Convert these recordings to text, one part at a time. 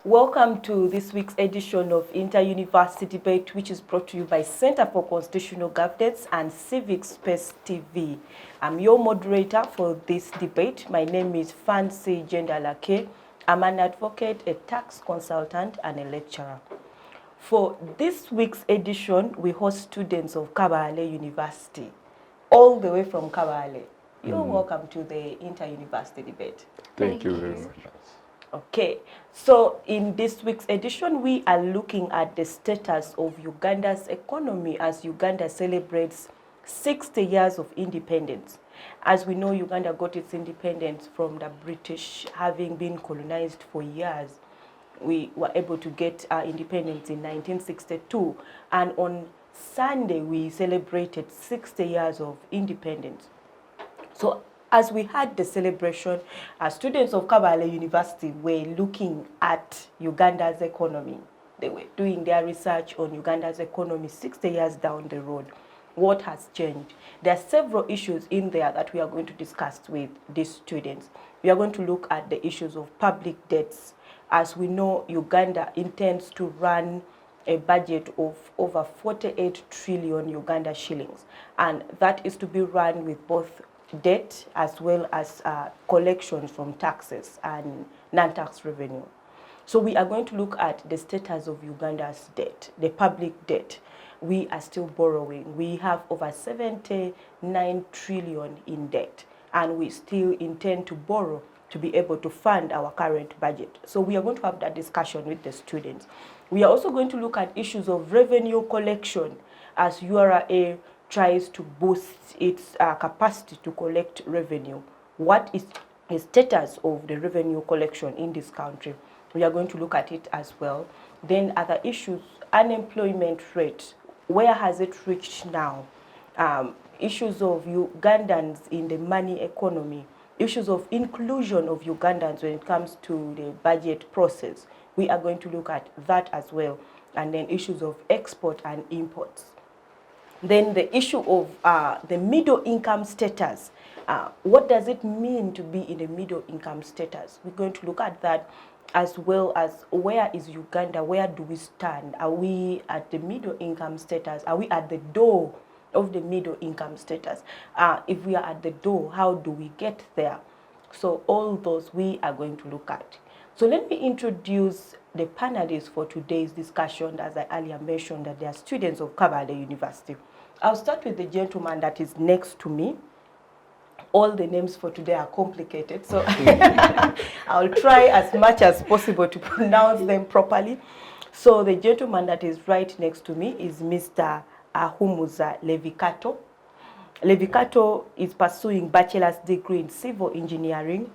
Welcome to this week's edition of Inter-University Debate, which is brought to you by Center for Constitutional Governance and Civic Space TV. I'm your moderator for this debate. My name is Fancy Jendalake. I'm an advocate, a tax consultant, and a lecturer. For this week's edition, we host students of Kabale University, all the way from Kabale. You're welcome to the Inter-University Debate. Thank you very much. Okay, so in this week's edition, we are looking at the status of Uganda's economy as Uganda celebrates 60 years of independence. As we know, Uganda got its independence from the British, having been colonized for years. We were able to get our independence in 1962, and on Sunday, we celebrated 60 years of independence. So as we had the celebration, students of Kabale University were looking at Uganda's economy. They were doing their research on Uganda's economy 60 years down the road. What has changed? There are several issues in there that we are going to discuss with these students. We are going to look at the issues of public debts. As we know, Uganda intends to run a budget of over 48 trillion Uganda shillings, and that is to be run with both debt as well as collections from taxes and non-tax revenue. So we are going to look at the status of Uganda's debt, the public debt. We are still borrowing. We have over 79 trillion in debt, and we still intend to borrow to be able to fund our current budget. So we are going to have that discussion with the students. We are also going to look at issues of revenue collection as URA tries to boost its capacity to collect revenue. What is the status of the revenue collection in this country? We are going to look at it as well. Then other issues, unemployment rate, where has it reached now? Issues of Ugandans in the money economy, issues of inclusion of Ugandans when it comes to the budget process. We are going to look at that as well. And then issues of export and imports. Then the issue of the middle income status. What does it mean to be in a middle income status? We're going to look at that, as well as where is Uganda, where do we stand? Are we at the middle income status? Are we at the door of the middle income status? If we are at the door, how do we get there? So all those we are going to look at. So let me introduce the panelists for today's discussion. As I earlier mentioned, that they are students of Kabale University. I'll start with the gentleman that is next to me. All the names for today are complicated, so I'll try as much as possible to pronounce them properly. So the gentleman that is right next to me is Mr. Ahumuza Levicato. Levicato is pursuing bachelor's degree in civil engineering.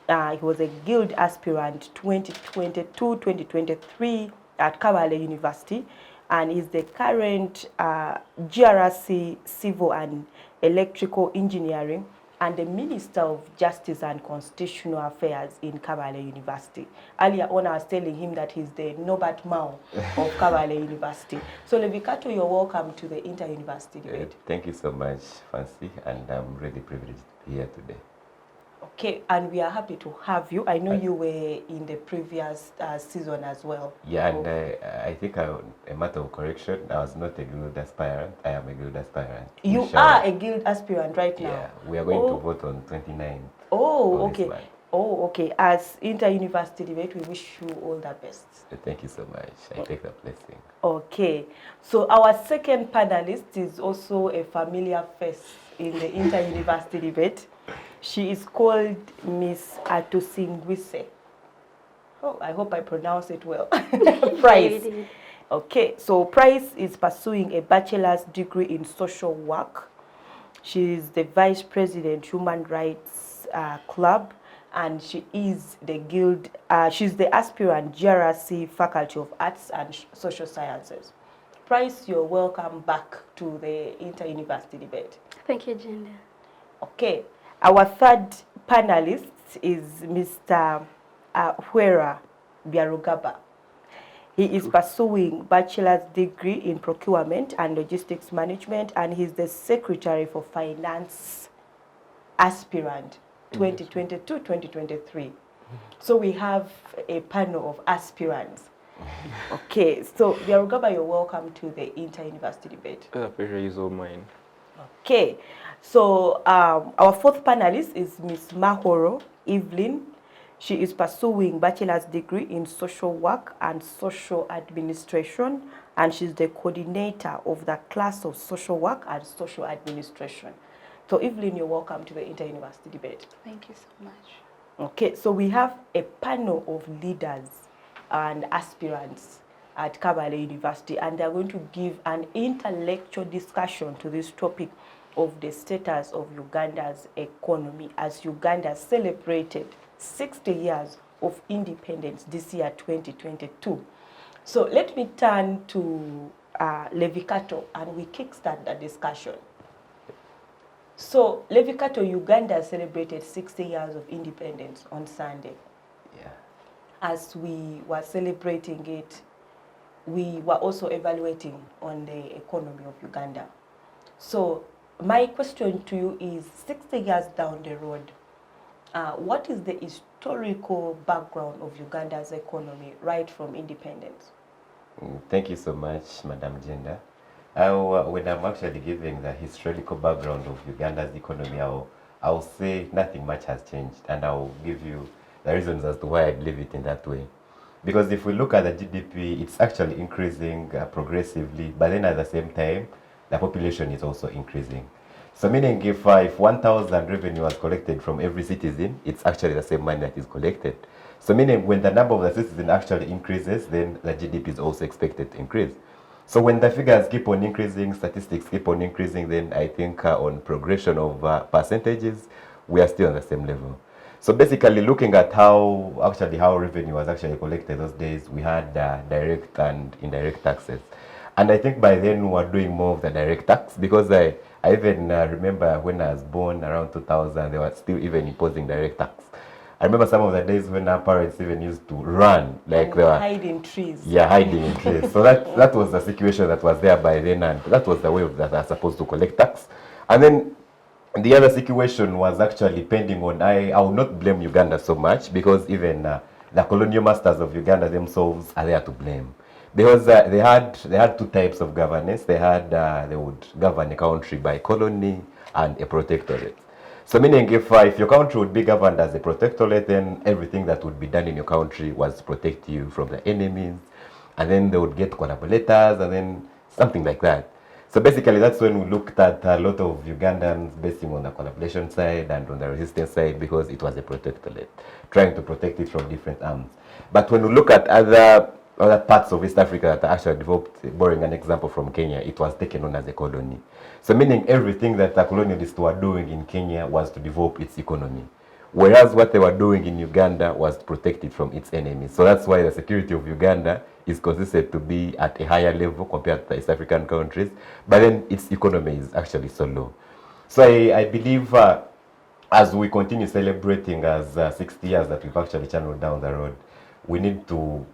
He was a guild aspirant 2022-2023 at Kabale University, and is the current GRC Civil and Electrical Engineering and the Minister of Justice and Constitutional Affairs in Kabale University. Earlier on, I was telling him that he's the Norbert Mao of Kabale University. So Levicato, you're welcome to the Inter-University Debate. Thank you so much, Fancy, and I'm really privileged to be here today. Okay, and we are happy to have you. I know you were in the previous season as well. Yeah, and I think a matter of correction, I was not a guild aspirant. I am a guild aspirant. You are a guild aspirant right now? Yeah, we are going to vote on 29th. Oh, okay. Oh, okay. As Inter-University Debate, we wish you all the best. Thank you so much. I take that blessing. Okay. So our second panelist is also a familiar face in the Inter-University Debate. She is called Miss Atusingwize. Oh, I hope I pronounce it well. Prize. Okay, so Prize is pursuing a bachelor's degree in social work. She is the vice president, Human Rights Club, and she is the guild. She's the aspirant GRC Faculty of Arts and Social Sciences. Prize, you're welcome back to the Inter-University Debate. Thank you, Jenda. Okay. Our third panelist is Mr. Ahwera Byarugaba. He is pursuing bachelor's degree in procurement and logistics management, and he's the secretary for finance aspirant 2022-2023. So we have a panel of aspirants. Okay, so Byarugaba, you're welcome to the inter-university debate. The pleasure is all mine. Okay, so our fourth panelist is Miss Mahoro, Evelyn. She is pursuing bachelor's degree in social work and social administration, and she's the coordinator of the class of social work and social administration. So Evelyn, you're welcome to the inter-university debate. Thank you so much. Okay, so we have a panel of leaders and aspirants at Kabale University, and they're going to give an intellectual discussion to this topic of the status of Uganda's economy as Uganda celebrated 60 years of independence this year, 2022. So let me turn to Levicato, and we kickstart the discussion. So, Levicato, Uganda celebrated 60 years of independence on Sunday. Yeah. As we were celebrating it, we were also evaluating on the economy of Uganda. So, my question to you is, 60 years down the road, what is the historical background of Uganda's economy right from independence? Thank you so much, Madam Genda. When I'm actually giving the historical background of Uganda's economy, I'll say nothing much has changed, and I'll give you the reasons as to why I believe it in that way. Because if we look at the GDP, it's actually increasing progressively, but then at the same time, the population is also increasing. So meaning if 1,000 revenue was collected from every citizen, it's actually the same money that is collected. So meaning when the number of the citizens actually increases, then the GDP is also expected to increase. So when the figures keep on increasing, statistics keep on increasing, then I think on progression of percentages, we are still on the same level. So basically looking at how revenue was actually collected those days, we had direct and indirect taxes. And I think by then we were doing more of the direct tax, because I even remember when I was born around 2000, they were still even imposing direct tax. I remember some of the days when our parents even used to run, like they were hiding in trees. Yeah, hiding in trees. So that was the situation that was there by then, and that was the way that are supposed to collect tax. And then the other situation was actually pending on. I would not blame Uganda so much, because even the colonial masters of Uganda themselves are there to blame, because they had two types of governance. They would govern a country by colony and a protectorate. So meaning if your country would be governed as a protectorate, then everything that would be done in your country was to protect you from the enemies, and then they would get collaborators, and then something like that. So basically that's when we looked at a lot of Ugandans basing on the collaboration side and on the resistance side, because it was a protectorate, trying to protect it from different arms. But when we look at other parts of East Africa that actually developed, borrowing an example from Kenya, it was taken on as a colony. So meaning everything that the colonialists were doing in Kenya was to develop its economy, whereas what they were doing in Uganda was to protect it from its enemies. So that's why the security of Uganda is considered to be at a higher level compared to the East African countries, but then its economy is actually so low. So I believe as we continue celebrating as 60 years that we've actually channeled down the road, we need to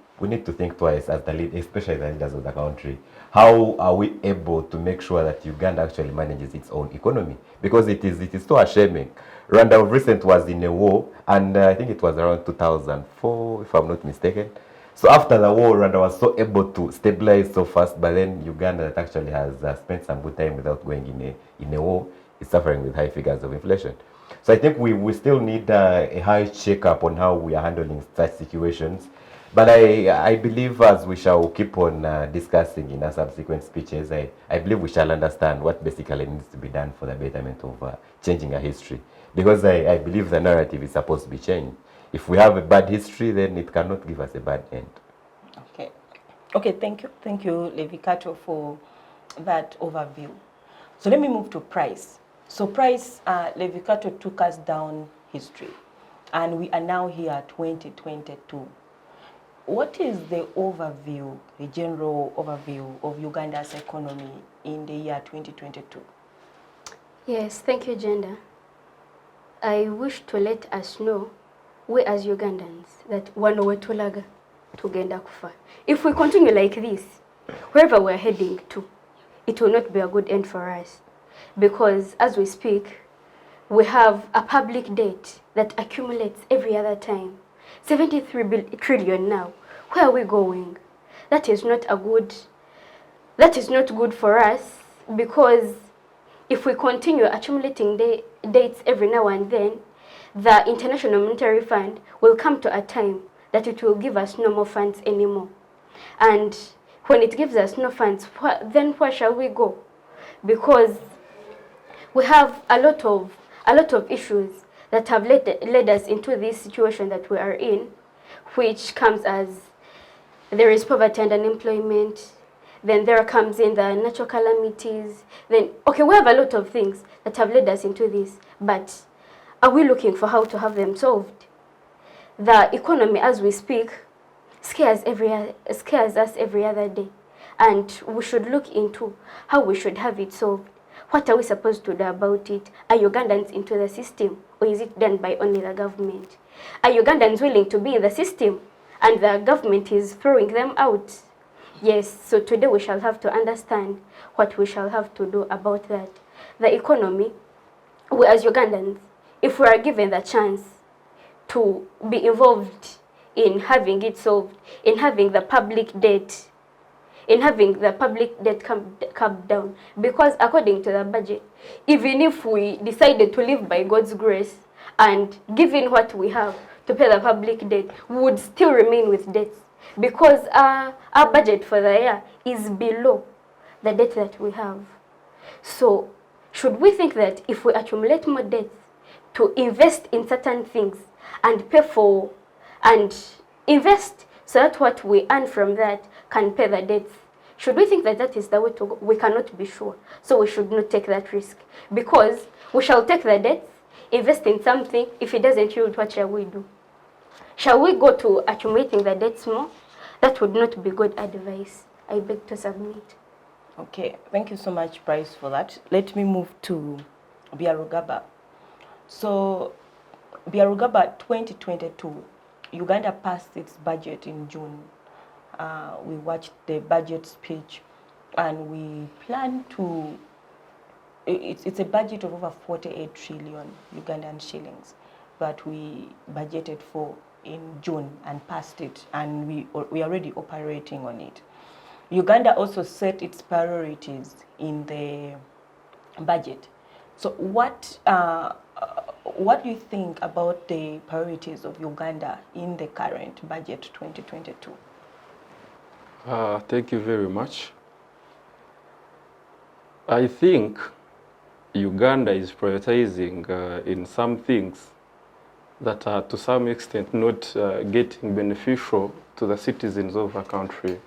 think twice as the lead, especially the leaders of the country. How are we able to make sure that Uganda actually manages its own economy? Because it is so ashaming. Rwanda of recent was in a war, and I think it was around 2004, if I'm not mistaken. So after the war, Rwanda was so able to stabilize so fast, but then Uganda that actually has spent some good time without going in a war is suffering with high figures of inflation. So I think we still need a high check-up on how we are handling such situations. But I believe as we shall keep on discussing in our subsequent speeches, I believe we shall understand what basically needs to be done for the betterment of changing our history. Because I believe the narrative is supposed to be changed. If we have a bad history, then it cannot give us a bad end. Okay, thank you, Levicato, for that overview. So let me move to Price. So Price, Levicato took us down history, and we are now here at 2022. What is the overview, the general overview of Uganda's economy in the year 2022? Yes, thank you, Genda. I wish to let us know, we as Ugandans, that wano wetulaga tugenda kufa. If we continue like this, wherever we're heading to, it will not be a good end for us. Because as we speak, we have a public debt that accumulates every other time. trillion now. Where are we going? That is not good for us, because if we continue accumulating dates every now and then, the International Monetary Fund will come to a time that it will give us no more funds anymore. And when it gives us no funds, then where shall we go? Because we have a lot of issues that have led us into this situation that we are in, which comes as there is poverty and unemployment, then there comes in the natural calamities, then, okay, we have a lot of things that have led us into this, but are we looking for how to have them solved? The economy, as we speak, scares us every other day, and we should look into how we should have it solved. What are we supposed to do about it? Are Ugandans into the system, or is it done by only the government? Are Ugandans willing to be in the system, and the government is throwing them out? Yes, so today we shall have to understand what we shall have to do about that. The economy, we as Ugandans, if we are given the chance to be involved in having it solved, in having the public debt, come down, because according to the budget, even if we decided to live by God's grace and given what we have to pay the public debt, we would still remain with debts, because our budget for the year is below the debt that we have. So should we think that if we accumulate more debts to invest in certain things and pay for and invest so that what we earn from that can pay the debts, should we think that that is the way to go? We cannot be sure. So we should not take that risk, because we shall take the debts, invest in something. If it doesn't yield, what shall we do? Shall we go to accumulating the debts more? That would not be good advice. I beg to submit. Okay, thank you so much, Price, for that. Let me move to Byarugaba. So, Byarugaba 2022, Uganda passed its budget in June. We watched the budget speech, and we plan to, it's a budget of over 48 trillion Ugandan shillings, but we budgeted for in June and passed it, and we are already operating on it. Uganda also set its priorities in the budget. So what do you think about the priorities of Uganda in the current budget 2022? Thank you very much. I think Uganda is prioritizing in some things that are to some extent not getting beneficial to the citizens of the country.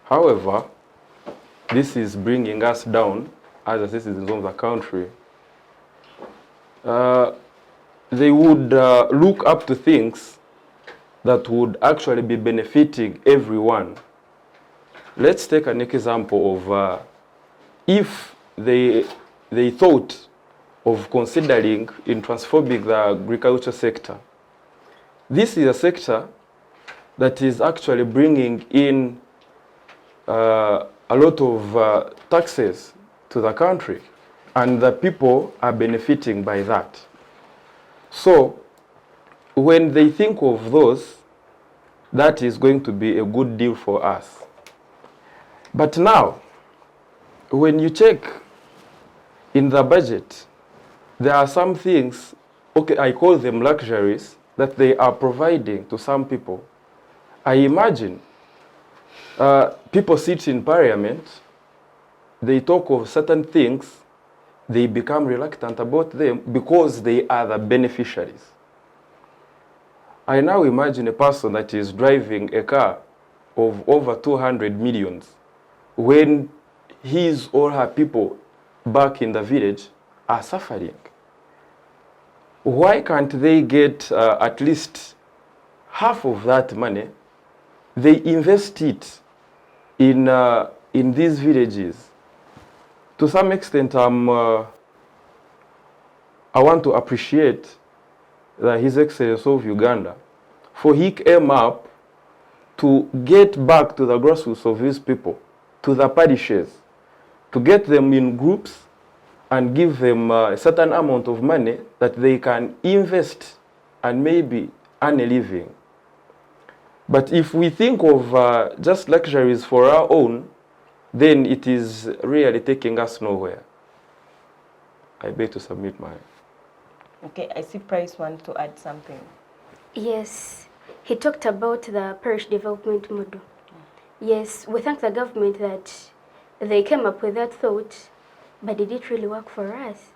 However, this is bringing us down as the citizens of the country. They would look up to things that would actually be benefiting everyone. Let's take an example of if they thought of considering in transforming the agriculture sector. This is a sector that is actually bringing in a lot of taxes to the country, and the people are benefiting by that. So when they think of those, that is going to be a good deal for us. But now, when you check in the budget, there are some things, okay, I call them luxuries, that they are providing to some people. I imagine people sit in parliament, they talk of certain things, they become reluctant about them because they are the beneficiaries. I now imagine a person that is driving a car of over 200 millions when his or her people back in the village are suffering. Why can't they get at least half of that money? They invest it in these villages. To some extent, I want to appreciate His Excellency of Uganda, for he came up to get back to the grassroots of his people, to the parishes, to get them in groups and give them a certain amount of money that they can invest and maybe earn a living. But if we think of just luxuries for our own, then it is really taking us nowhere. I beg to submit mine. Okay, I see Price wants to add something. Yes, he talked about the parish development model. Yes, we thank the government that they came up with that thought, but did it really work for us?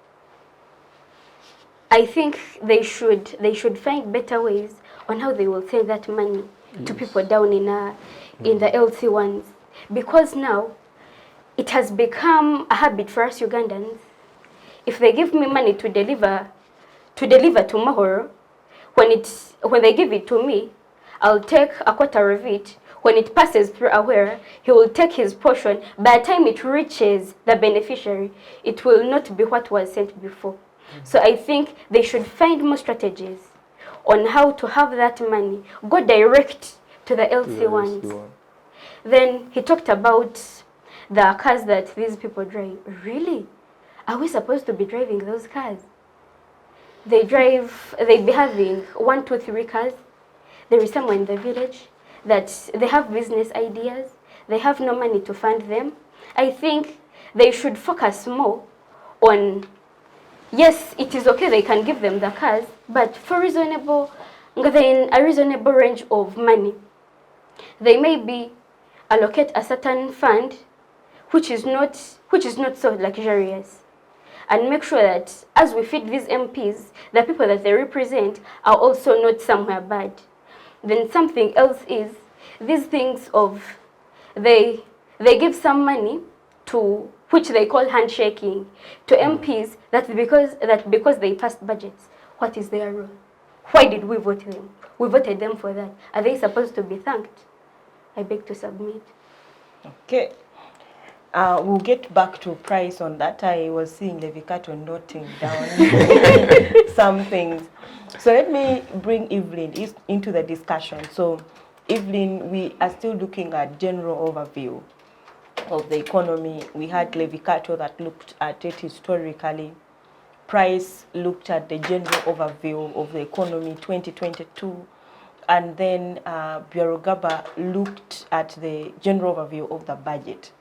I think they should find better ways on how they will send that money to people down in the LC ones, because now it has become a habit for us Ugandans. If they give me money to deliver to Mahoro, when they give it to me, I'll take a quarter of it. When it passes through Ahwera, he will take his portion. By the time it reaches the beneficiary, it will not be what was sent before. So I think they should find more strategies on how to have that money go direct to the LC ones. Then he talked about the cars that these people drive. Really? Are we supposed to be driving those cars? They be having 1, 2, 3 cars. There is someone in the village that they have business ideas. They have no money to fund them. I think they should focus more on, yes, it is okay, they can give them the cars, but for within a reasonable range of money. They maybe allocate a certain fund which is not so luxurious, and make sure that as we feed these MPs, the people that they represent are also not somewhere bad. Then something else is these things of they give some money to, which they call handshaking, to MPs that because they passed budgets. What is their role? Why did we vote them? We voted them for that. Are they supposed to be thanked? I beg to submit. Okay. We'll get back to Price on that. I was seeing Levicato noting down some things. So let me bring Evelyn into the discussion. So Evelyn, we are still looking at general overview of the economy. We had Levicato that looked at it historically. Price looked at the general overview of the economy 2022. And then Byarugaba looked at the general overview of the budget.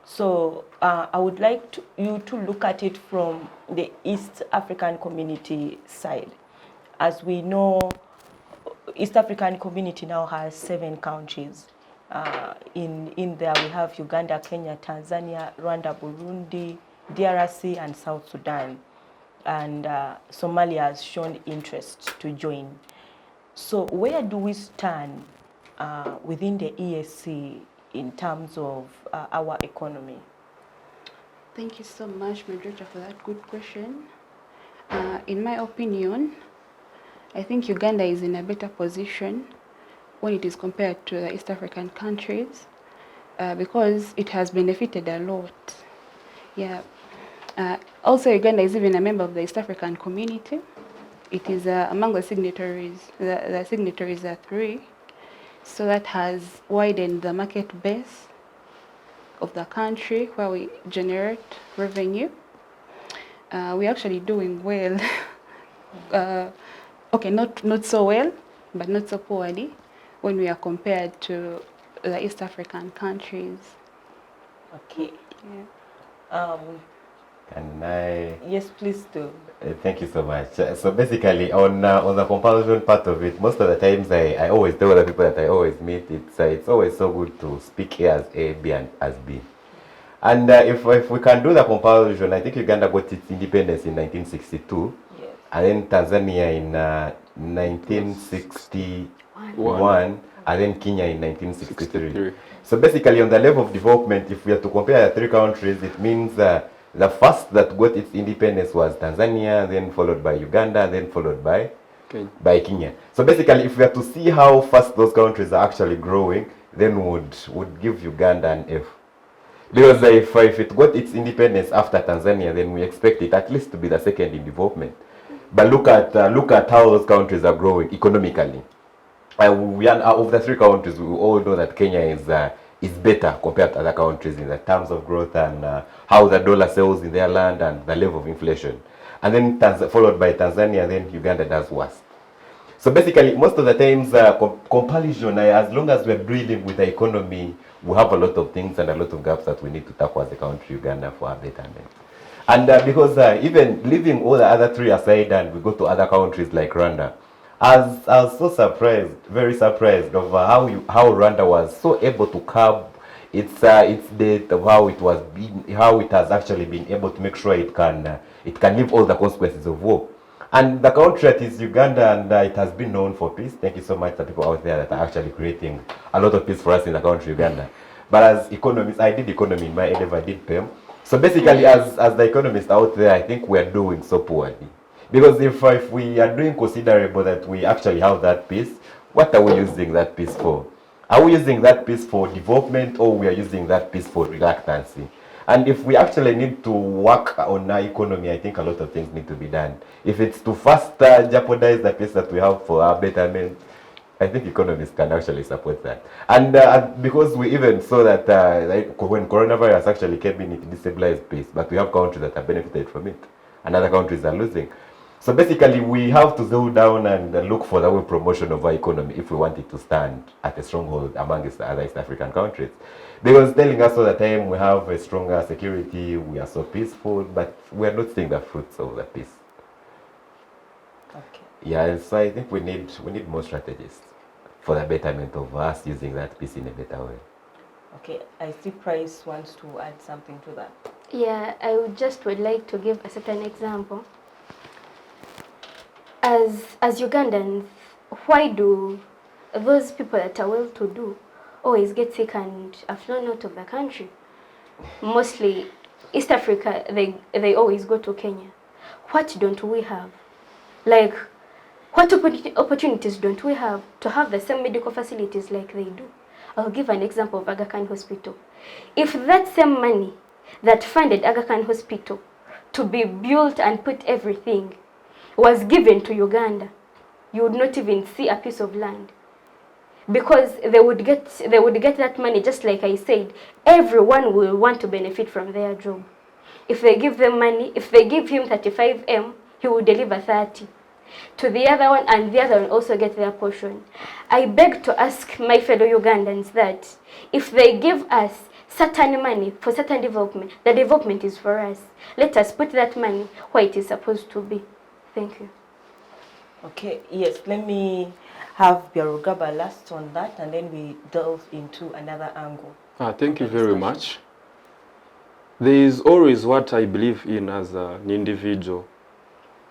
So I would like you to look at it from the East African community side. As we know, East African community now has 7 countries. In there we have Uganda, Kenya, Tanzania, Rwanda, Burundi, DRC, and South Sudan. And Somalia has shown interest to join. So where do we stand within the EAC in terms of our economy? Thank you so much, Moderator, for that good question. In my opinion, I think Uganda is in a better position when it is compared to the East African countries because it has benefited a lot. Yeah. Also, Uganda is even a member of the East African community. It is among the signatories. The signatories are 3. So that has widened the market base of the country where we generate revenue. We're actually doing well. Okay, not so well, but not so poorly when we are compared to the East African countries. Okay. Yeah. Can I? Yes, please do. Thank you so much. So basically, on the comparison part of it, most of the times I always tell the people that I always meet, it's always so good to speak A as A, B and as B. And if we can do the comparison, I think Uganda got its independence in 1962, Yes. and then Tanzania in 1961, and then Kenya in 1963. So basically, on the level of development, if we are to compare the 3 countries, it means the first that got its independence was Tanzania, then followed by Uganda, then followed by Kenya. So basically, if we are to see how fast those countries are actually growing, then would give Uganda an F. Because if it got its independence after Tanzania, then we expect it at least to be the second in development. But look at how those countries are growing economically. We are, of the 3 countries, we all know that Kenya is better compared to other countries in the terms of growth and how the dollar sells in their land and the level of inflation. And then followed by Tanzania, then Uganda does worse. So basically, most of the times, compulsion, as long as we're dealing with the economy, we have a lot of things and a lot of gaps that we need to tackle as a country, Uganda, for our betterment. And because even leaving all the other three aside and we go to other countries like Rwanda, I was so surprised, very surprised of how Rwanda was so able to curb its debt, of how it has actually been able to make sure it can live all the consequences of war. And the country that is Uganda, and it has been known for peace. Thank you so much to people out there that are actually creating a lot of peace for us in the country, Uganda. But as economists, I did economy in my A-level, I did PEM. So basically, as the economists out there, I think we are doing so poorly. Because if we are doing considerable that we actually have that peace, what are we using that peace for? Are we using that peace for development, or we are using that peace for reluctancy? And if we actually need to work on our economy, I think a lot of things need to be done. If it's to faster jeopardize the peace that we have for our betterment, I think economists can actually support that. And because we even saw that like when coronavirus actually came in, it destabilized peace, but we have countries that have benefited from it, and other countries are losing. So basically, we have to go down and look for the way promotion of our economy if we want it to stand at a stronghold amongst the other East African countries. Because telling us all the time we have a stronger security, we are so peaceful, but we are not seeing the fruits of the peace. Okay. Yeah, so I think we need more strategies for the betterment of us using that peace in a better way. Okay, I see Price wants to add something to that. Yeah, I would like to give a certain example. As Ugandans, why do those people that are well-to-do always get sick and are flown out of the country? Mostly East Africa, they always go to Kenya. What don't we have? Like, what opportunities don't we have to have the same medical facilities like they do? I'll give an example of Aga Khan Hospital. If that same money that funded Aga Khan Hospital to be built and put everything was given to Uganda, you would not even see a piece of land. Because they would get that money, just like I said, everyone will want to benefit from their job. If they give them money, if they give him 35M, he will deliver 30 to the other one, and the other one also get their portion. I beg to ask my fellow Ugandans that if they give us certain money for certain development, the development is for us. Let us put that money where it is supposed to be. Thank you. Okay, yes, let me have Byarugaba last on that, and then we delve into another angle. Thank you very much. There is always what I believe in as an individual.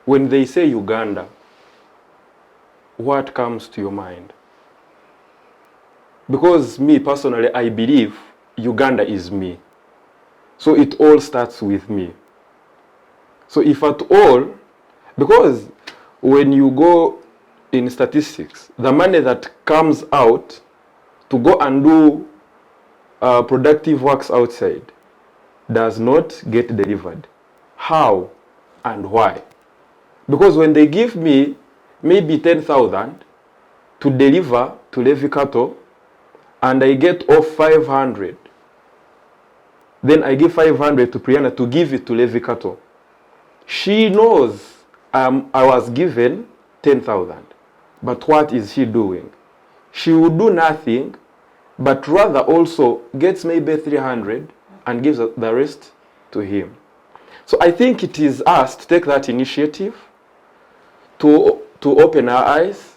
When they say Uganda, what comes to your mind? Because me personally, I believe Uganda is me. So it all starts with me. So if at all, because when you go in statistics, the money that comes out to go and do productive works outside does not get delivered. How and why? Because when they give me maybe 10,000 to deliver to Levicato, and I get off 500, then I give 500 to Priyana to give it to Levicato. She knows I was given 10,000, but what is she doing? She will do nothing, but rather also gets maybe 300 and gives the rest to him. So I think it is us to take that initiative to open our eyes.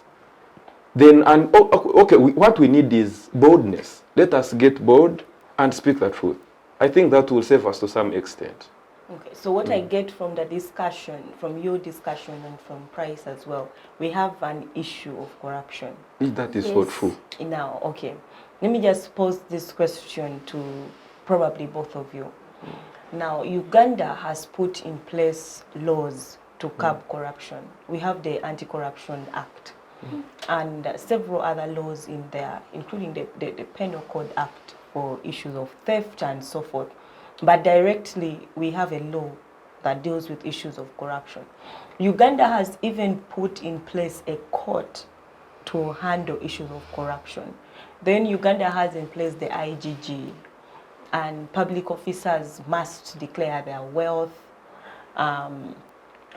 Then, and okay, what we need is boldness. Let us get bold and speak the truth. I think that will save us to some extent. Okay, so what I get from the discussion, from your discussion and from Price as well, we have an issue of corruption. That is so true. Now, okay, let me just pose this question to probably both of you. Now, Uganda has put in place laws to curb corruption. We have the Anti-Corruption Act and several other laws in there, including the Penal Code Act for issues of theft and so forth. But directly, we have a law that deals with issues of corruption. Uganda has even put in place a court to handle issues of corruption. Then Uganda has in place the IGG, and public officers must declare their wealth.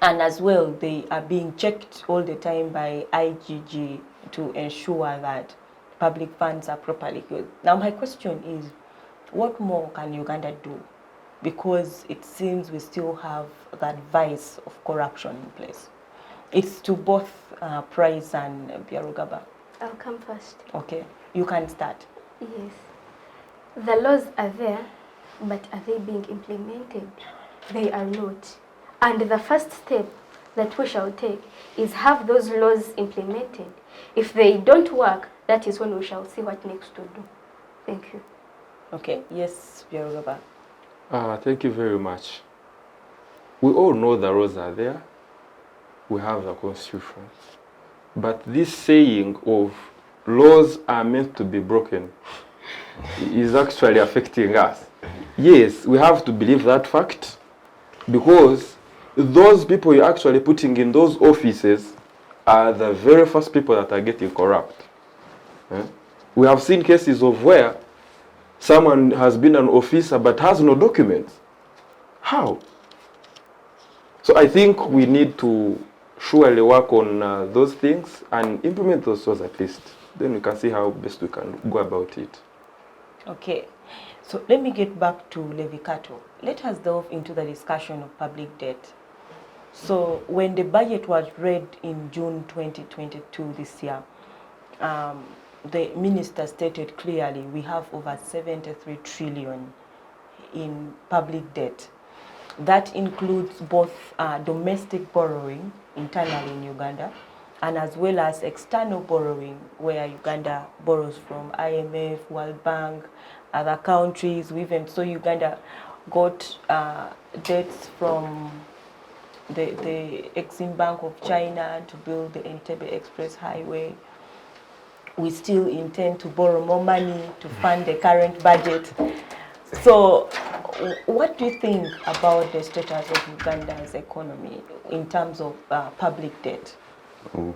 And as well, they are being checked all the time by IGG to ensure that public funds are properly used. Now, my question is, what more can Uganda do? Because it seems we still have that vice of corruption in place. It's to both Prize and Byarugaba. I'll come first. Okay, you can start. Yes. The laws are there, but are they being implemented? They are not. And the first step that we shall take is have those laws implemented. If they don't work, that is when we shall see what next to do. Thank you. Okay, yes, Byarugaba. Thank you very much. We all know the laws are there. We have the constitution. But this saying of laws are meant to be broken is actually affecting us. Yes, we have to believe that fact, because those people you're actually putting in those offices are the very first people that are getting corrupt. We have seen cases of where someone has been an officer but has no documents. How? So I think we need to surely work on those things and implement those laws at least. Then we can see how best we can go about it. Okay, so let me get back to Levicato. Let us delve into the discussion of public debt. So when the budget was read in June 2022 this year, the minister stated clearly we have over 73 trillion in public debt. That includes both domestic borrowing internally in Uganda, and as well as external borrowing, where Uganda borrows from IMF, World Bank, other countries. We even saw Uganda got debts from the Exim Bank of China to build the Entebbe Express Highway. We still intend to borrow more money to fund the current budget. So what do you think about the status of Uganda's economy in terms of public debt?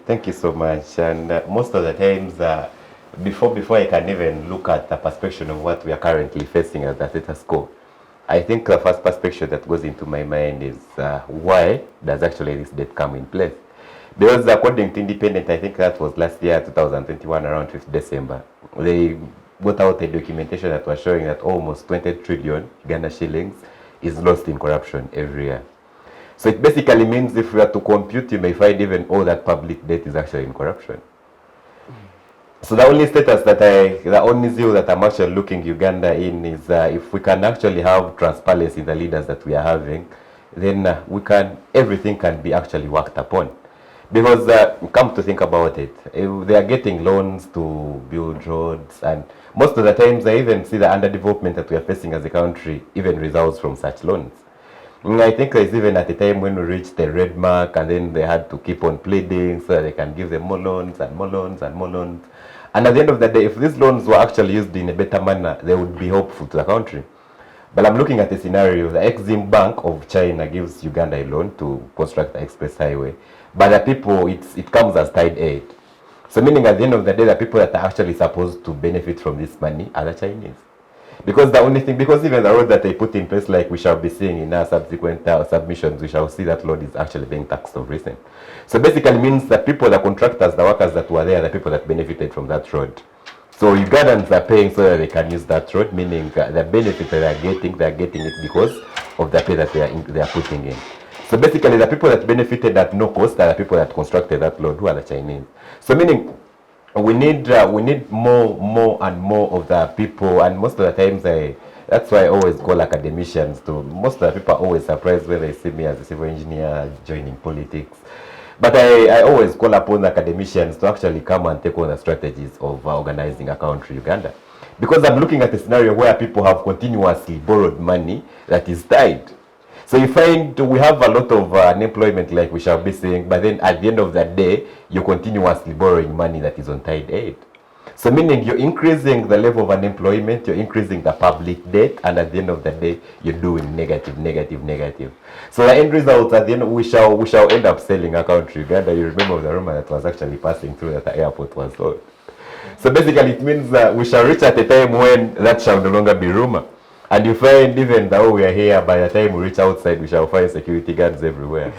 Thank you so much. And most of the times, before I can even look at the perspective of what we are currently facing as the status quo, I think the first perspective that goes into my mind is why does actually this debt come in place? Because according to Independent, I think that was last year, 2021, around 5th December, they got out a documentation that was showing that almost 20 trillion Uganda shillings is lost in corruption every year. So it basically means if we are to compute, you may find even all that public debt is actually in corruption. So the only status that the only zeal that I'm actually looking Uganda in is if we can actually have transparency in the leaders that we are having, then everything can be actually worked upon. Because come to think about it, they are getting loans to build roads, and most of the times I even see the underdevelopment that we are facing as a country even results from such loans. I think there's even at the time when we reached the red mark, and then they had to keep on pleading so that they can give them more loans and more loans and more loans. And at the end of the day, if these loans were actually used in a better manner, they would be helpful to the country. But I'm looking at a scenario, the Exim Bank of China gives Uganda a loan to construct the express highway. But the people, it comes as tied aid. So meaning at the end of the day, the people that are actually supposed to benefit from this money are the Chinese. Because even the road that they put in place, like we shall be seeing in our subsequent submissions, we shall see that road is actually being taxed of recent. So basically means the people, the contractors, the workers that were there, the people that benefited from that road. So Ugandans are paying so that they can use that road, meaning the benefit that they're getting it because of the pay that they are putting in. So basically the people that benefited at no cost are the people that constructed that road, who are the Chinese. So meaning we need more and more of the people, and most of the times that's why I always call academicians to. Most of the people are always surprised when they see me as a civil engineer joining politics. But I always call upon the academicians to actually come and take on the strategies of organizing a country, Uganda. Because I'm looking at a scenario where people have continuously borrowed money that is tied. So you find we have a lot of unemployment, like we shall be saying, but then at the end of the day, you're continuously borrowing money that is on tied aid. So meaning you're increasing the level of unemployment, you're increasing the public debt, and at the end of the day, you're doing negative. So the end result, at the end, we shall end up selling a country, Uganda. You remember the rumor that was actually passing through that the airport was sold. So basically it means that we shall reach at a time when that shall no longer be rumor. And you find even though we are here, by the time we reach outside, we shall find security guards everywhere.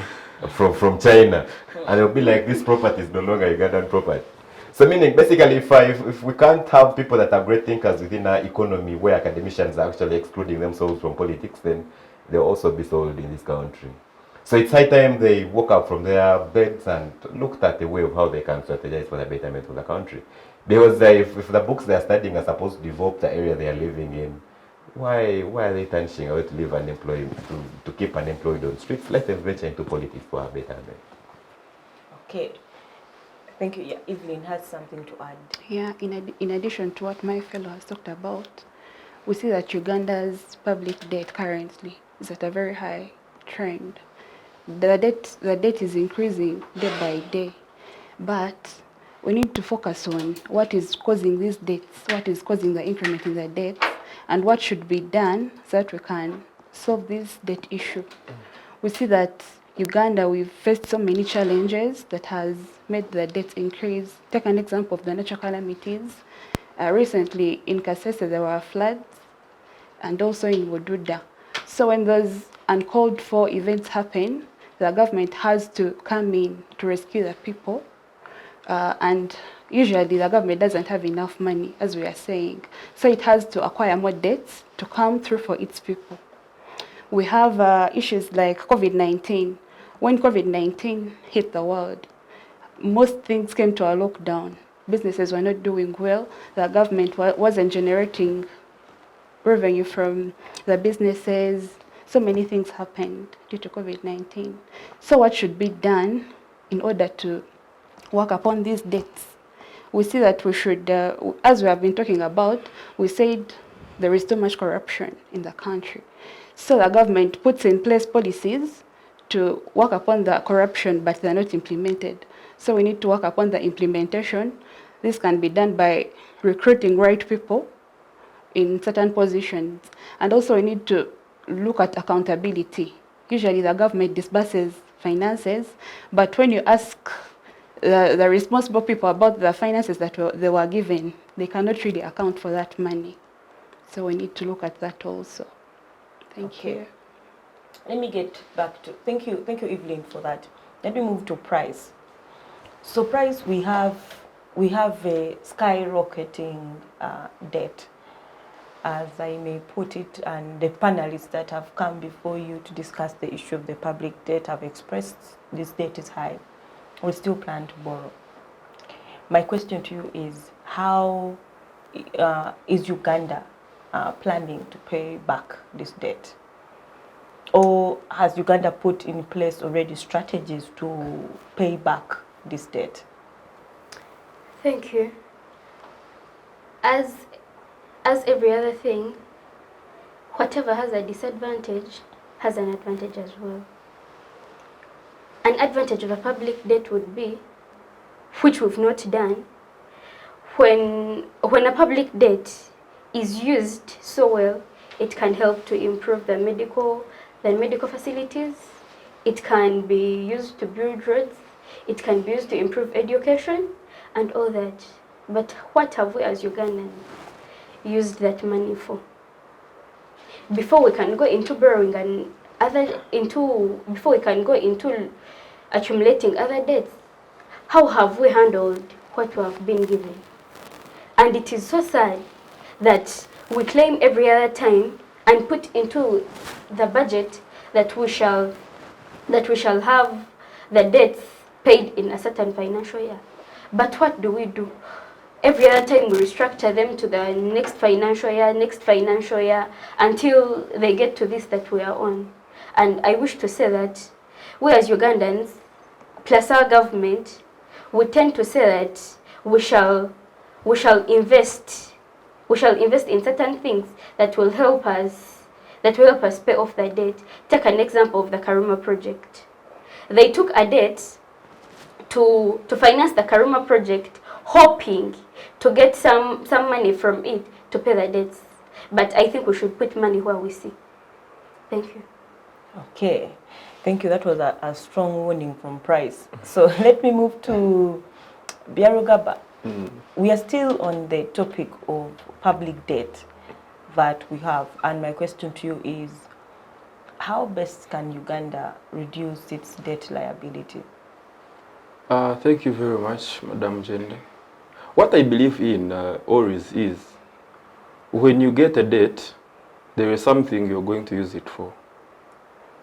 from China, and they'll be like, this property is no longer Ugandan property. So meaning, basically, if we can't have people that are great thinkers within our economy, where academicians are actually excluding themselves from politics, then they'll also be sold in this country. So it's high time they woke up from their beds and looked at the way of how they can strategize for the betterment of the country. Because if the books they are studying are supposed to develop the area they are living in, why are they turning away to live unemployed, to keep unemployed on streets? Let them venture into politics for a betterment. Okay. Thank you. Yeah, Evelyn has something to add. Yeah, in addition to what my fellow has talked about, we see that Uganda's public debt currently is at a very high trend. The debt is increasing day by day, but we need to focus on what is causing these debts, what is causing the increment in the debts, and what should be done so that we can solve this debt issue. We see that Uganda, we've faced so many challenges that has made the debt increase. Take an example of the natural calamities. Recently in Kasese there were floods, and also in Woduda. So when those uncalled for events happen, the government has to come in to rescue the people. And usually the government doesn't have enough money, as we are saying. So it has to acquire more debts to come through for its people. We have issues like COVID-19. When COVID-19 hit the world, most things came to a lockdown. Businesses were not doing well. The government wasn't generating revenue from the businesses. So many things happened due to COVID-19. So what should be done in order to work upon these debts? We see that we should, as we have been talking about, we said there is too much corruption in the country. So the government puts in place policies to work upon the corruption, but they're not implemented. So we need to work upon the implementation. This can be done by recruiting right people in certain positions. And also we need to look at accountability. Usually the government disburses finances, but when you ask the responsible people about the finances that they were given, they cannot really account for that money. So we need to look at that also. Thank you. Let me get back to, thank you Evelyn for that. Let me move to price. So price, we have a skyrocketing debt, as I may put it, and the panelists that have come before you to discuss the issue of the public debt have expressed this debt is high. We still plan to borrow. My question to you is, how is Uganda planning to pay back this debt? Or has Uganda put in place already strategies to pay back this debt? Thank you. As every other thing, whatever has a disadvantage has an advantage as well. An advantage of a public debt would be, which we've not done, when a public debt is used so well, it can help to improve the medical facilities. It can be used to build roads. It can be used to improve education and all that. But what have we as Ugandans used that money for? Before we can go into borrowing before we can go into accumulating other debts, how have we handled what we have been given? And it is so sad that we claim every other time and put into the budget that we shall have the debts paid in a certain financial year. But what do? Every other time we restructure them to the next financial year, until they get to this that we are on. And I wish to say that we as Ugandans, plus our government, we tend to say that we shall invest in certain things that will help us pay off the debt. Take an example of the Karuma project. They took a debt to finance the Karuma project, hoping to get some money from it to pay the debts. But I think we should put money where we see. Thank you. Okay, thank you. That was a strong warning from Price. So let me move to Byarugaba. We are still on the topic of public debt that we have, and my question to you is, How best can Uganda reduce its debt liability? Thank you very much, Madam Jende. What I believe in always is, when you get a debt, there is something you're going to use it for.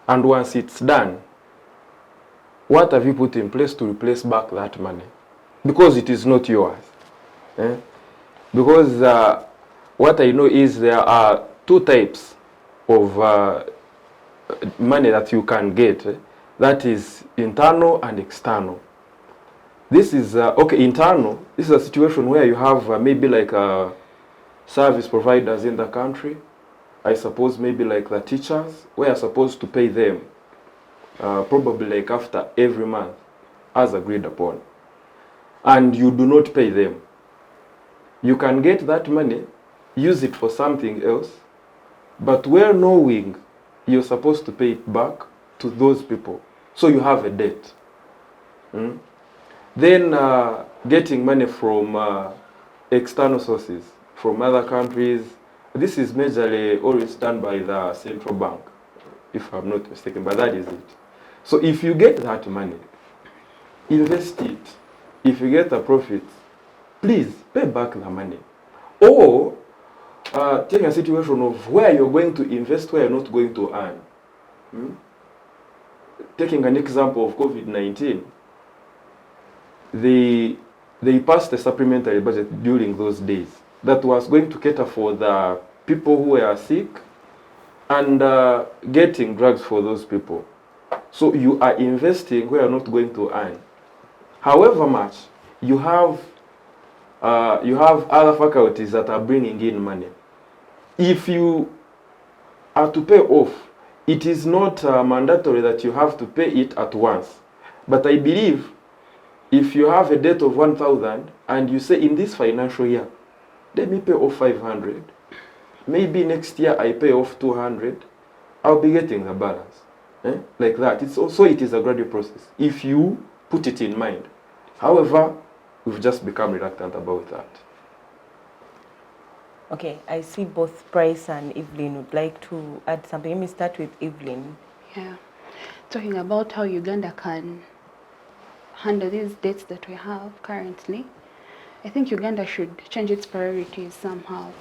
And once it's done, what have you put in place to replace back that money? Because it is not yours. Eh? Because what I know is there are two types of money that you can get. That is internal and external. This is, okay, internal. This is a situation where you have maybe like service providers in the country. I suppose maybe like the teachers, where you're supposed to pay them probably like after every month as agreed upon. And you do not pay them. You can get that money, use it for something else, but well knowing you're supposed to pay it back to those people. So you have a debt. Mm? Then getting money from external sources, from other countries. This is majorly always done by the central bank, if I'm not mistaken, but that is it. So if you get that money, invest it. If you get a profit, please pay back the money. Or take a situation of where you're going to invest, where you're not going to earn. Hmm? Taking an example of COVID-19, they passed a supplementary budget during those days that was going to cater for the people who were sick and getting drugs for those people. So you are investing where you're not going to earn. However much, you have other faculties that are bringing in money. If you are to pay off, it is not mandatory that you have to pay it at once. But I believe if you have a debt of 1,000 and you say in this financial year, let me pay off 500, maybe next year I pay off 200, I'll be getting the balance. Like that. It's also, it is a gradual process if you put it in mind. However, we've just become reluctant about that. Okay, I see both Price and Evelyn would like to add something. Let me start with Evelyn. Yeah, talking about how Uganda can handle these debts that we have currently, I think Uganda should change its priorities somehow.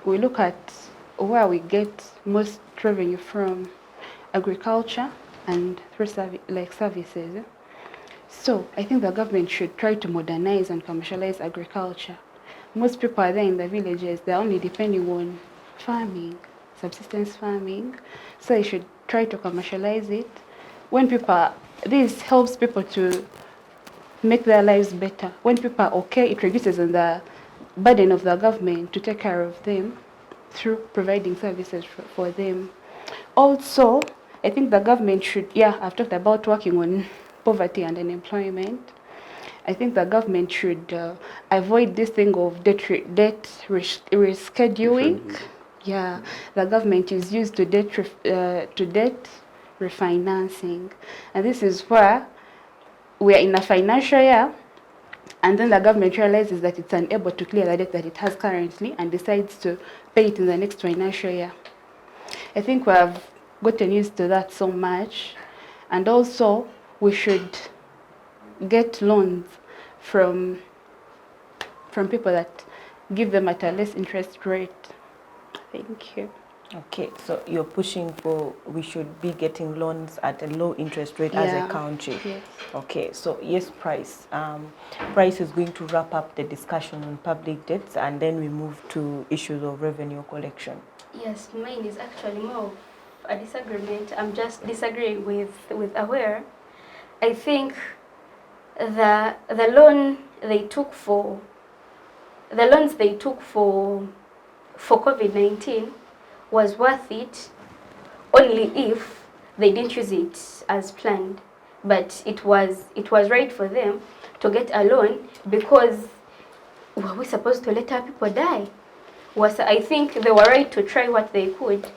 We look at where we get most revenue from: agriculture and through services. So I think the government should try to modernize and commercialize agriculture. Most people are there in the villages, they're only depending on farming, subsistence farming. So they should try to commercialize it. This helps people to make their lives better. When people are okay, it reduces on the burden of the government to take care of them through providing services for them. Also, I think the government should, I've talked about working on poverty and unemployment. I think the government should avoid this thing of debt rescheduling. Yeah, the government is used to debt refinancing, and this is where we are in a financial year, and then the government realizes that it's unable to clear the debt that it has currently and decides to pay it in the next financial year. I think we have gotten used to that so much, and also we should get loans from people that give them at a less interest rate. Thank you. Okay, so you're pushing for we should be getting loans at a low interest rate as a country. Yes. Okay, so yes, Price. Price is going to wrap up the discussion on public debts, and then we move to issues of revenue collection. Yes, mine is actually more of a disagreement. I'm just disagreeing with Ahwera. I think the loans they took for COVID-19 was worth it only if they didn't use it as planned. But it was right for them to get a loan, because were we supposed to let our people die? I think they were right to try what they could.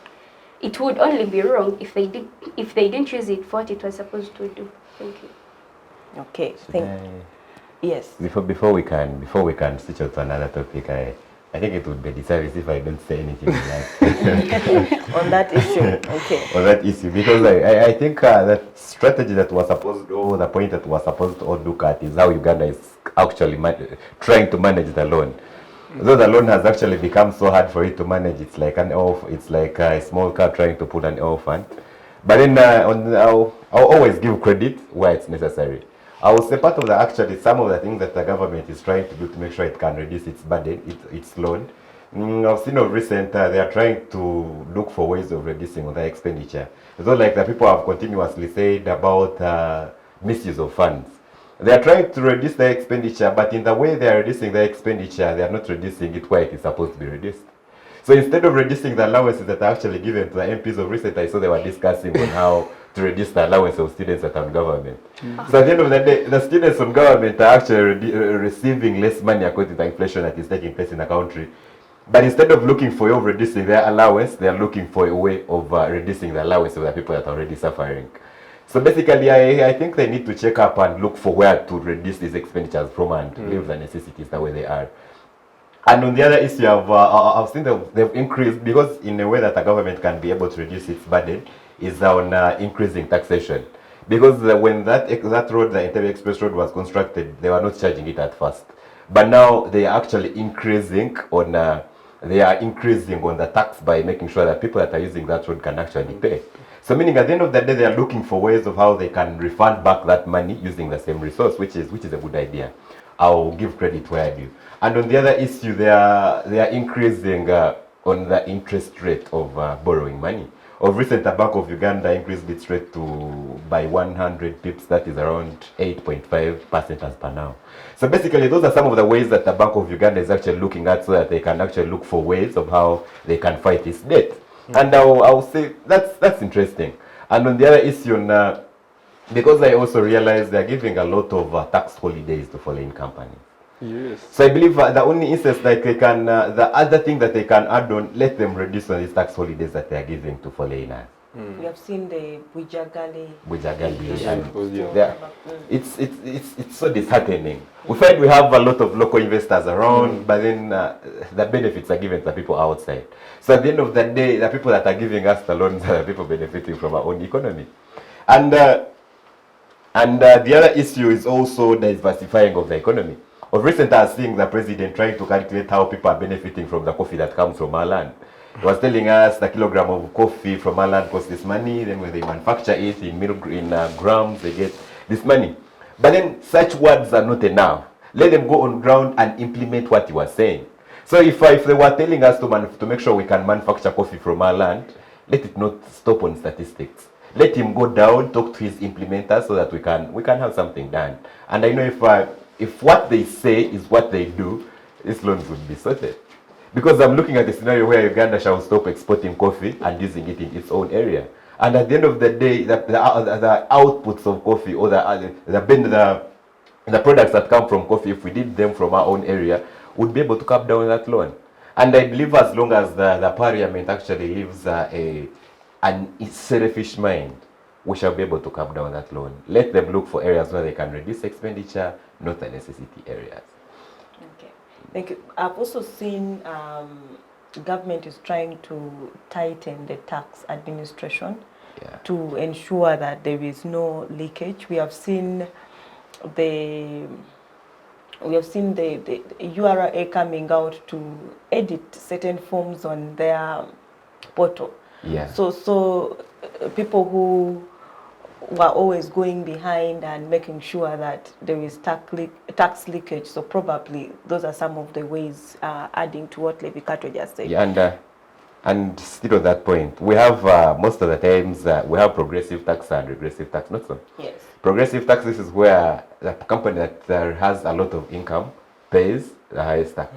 It would only be wrong if they didn't use it for what it was supposed to do. Thank you. Okay, yes. Before we can switch out to another topic, I think it would be disservice if I don't say anything on that. On that issue, okay. On that issue, because I think that strategy that was supposed, or the point that was supposed to all look at is how Uganda is actually trying to manage the loan. Though the loan has actually become so hard for it to manage, it's like it's like a small car trying to put an elephant. But then I'll always give credit where it's necessary. I will say part of the actually some of the things that the government is trying to do to make sure it can reduce its burden, its loan. I've seen of recent they are trying to look for ways of reducing their expenditure. Though like the people have continuously said about misuse of funds. They are trying to reduce their expenditure, but in the way they are reducing their expenditure, they are not reducing it where it is supposed to be reduced. So instead of reducing the allowances that are actually given to the MPs of recent, I saw they were discussing on how to reduce the allowance of students that are on government. So at the end of the day, the students on government are actually receiving less money according to the inflation that is taking place in the country. But instead of looking for a way of reducing their allowance, they are looking for a way of reducing the allowance of the people that are already suffering. So basically, I think they need to check up and look for where to reduce these expenditures from and leave the necessities the way they are. And on the other issue, I've seen they've increased, because in a way that the government can be able to reduce its burden is on increasing taxation. Because when that road, the Entebbe Express Road was constructed, they were not charging it at first. But now they are actually increasing on the tax by making sure that people that are using that road can actually pay. So meaning at the end of the day, they are looking for ways of how they can refund back that money using the same resource, which is a good idea. I'll give credit where I do. And on the other issue, they are increasing on the interest rate of borrowing money. Of recent, the Bank of Uganda increased its rate by 100 pips, that is around 8.5% as per now. So basically, those are some of the ways that the Bank of Uganda is actually looking at, so that they can actually look for ways of how they can fight its debt. And I'll say that's interesting. And on the other issue, because I also realize they're giving a lot of tax holidays to foreign companies. Yes. So I believe the only instance that they can, the other thing that they can add on, let them reduce on these tax holidays that they are giving to foreigners. We have seen the Bujagali. It's so disheartening. We find we have a lot of local investors around, but then the benefits are given to the people outside. So at the end of the day, the people that are giving us the loans are the people benefiting from our own economy. And the other issue is also diversifying of the economy. Of recent, I was seeing the president trying to calculate how people are benefiting from the coffee that comes from our land. He was telling us the kilogram of coffee from our land costs this money. Then when they manufacture it in grams, they get this money. But then such words are not enough. Let them go on ground and implement what you are saying. So if they were telling us to make sure we can manufacture coffee from our land, let it not stop on statistics. Let him go down, talk to his implementers so that we can have something done. And I know if what they say is what they do, these loans would be sorted. Because I'm looking at a scenario where Uganda shall stop exporting coffee and using it in its own area. And at the end of the day, the outputs of coffee, or the products that come from coffee, if we did them from our own area, would be able to cut down that loan. And I believe as long as the parliament actually leaves an selfish mind, we shall be able to cut down that loan. Let them look for areas where they can reduce expenditure, not the necessity areas. Okay, thank you. I've also seen government is trying to tighten the tax administration to ensure that there is no leakage. We have seen the URA coming out to edit certain forms on their portal. Yeah. So people who were always going behind and making sure that there is tax leakage. So probably those are some of the ways adding to what Levicato just said. Yeah, and still on that point, we have most of the times we have progressive tax and regressive tax, not so? Yes. Progressive tax, this is where the company that has a lot of income pays the highest tax.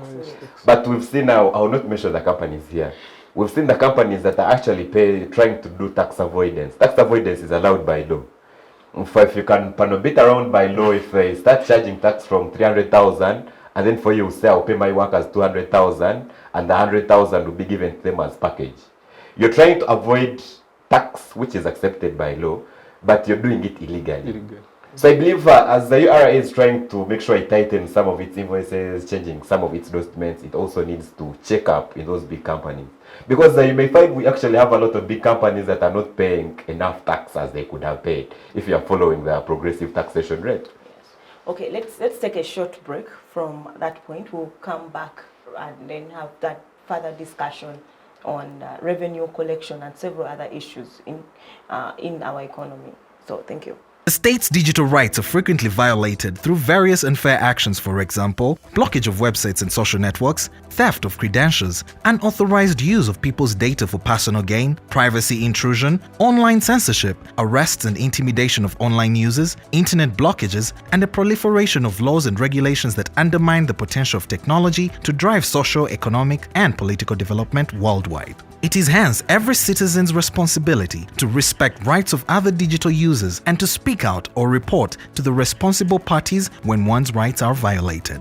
But we've seen now, I will not mention the companies here. We've seen the companies that are actually trying to do tax avoidance. Tax avoidance is allowed by law. If you can panobit around by law, if they start charging tax from 300,000, and then for you say, I'll pay my workers 200,000, and the 100,000 will be given to them as package. You're trying to avoid tax, which is accepted by law, but you're doing it illegally. So I believe as the URA is trying to make sure it tightens some of its invoices, changing some of its documents, it also needs to check up in those big companies. Because you may find we actually have a lot of big companies that are not paying enough tax as they could have paid if you are following the progressive taxation rate. Yes. Okay, let's take a short break from that point. We'll come back and then have that further discussion on revenue collection and several other issues in our economy. So thank you. The state's digital rights are frequently violated through various unfair actions, for example, blockage of websites and social networks, theft of credentials, unauthorized use of people's data for personal gain, privacy intrusion, online censorship, arrests and intimidation of online users, internet blockages, and the proliferation of laws and regulations that undermine the potential of technology to drive social, economic, and political development worldwide. It is hence every citizen's responsibility to respect rights of other digital users and to speak out or report to the responsible parties when one's rights are violated.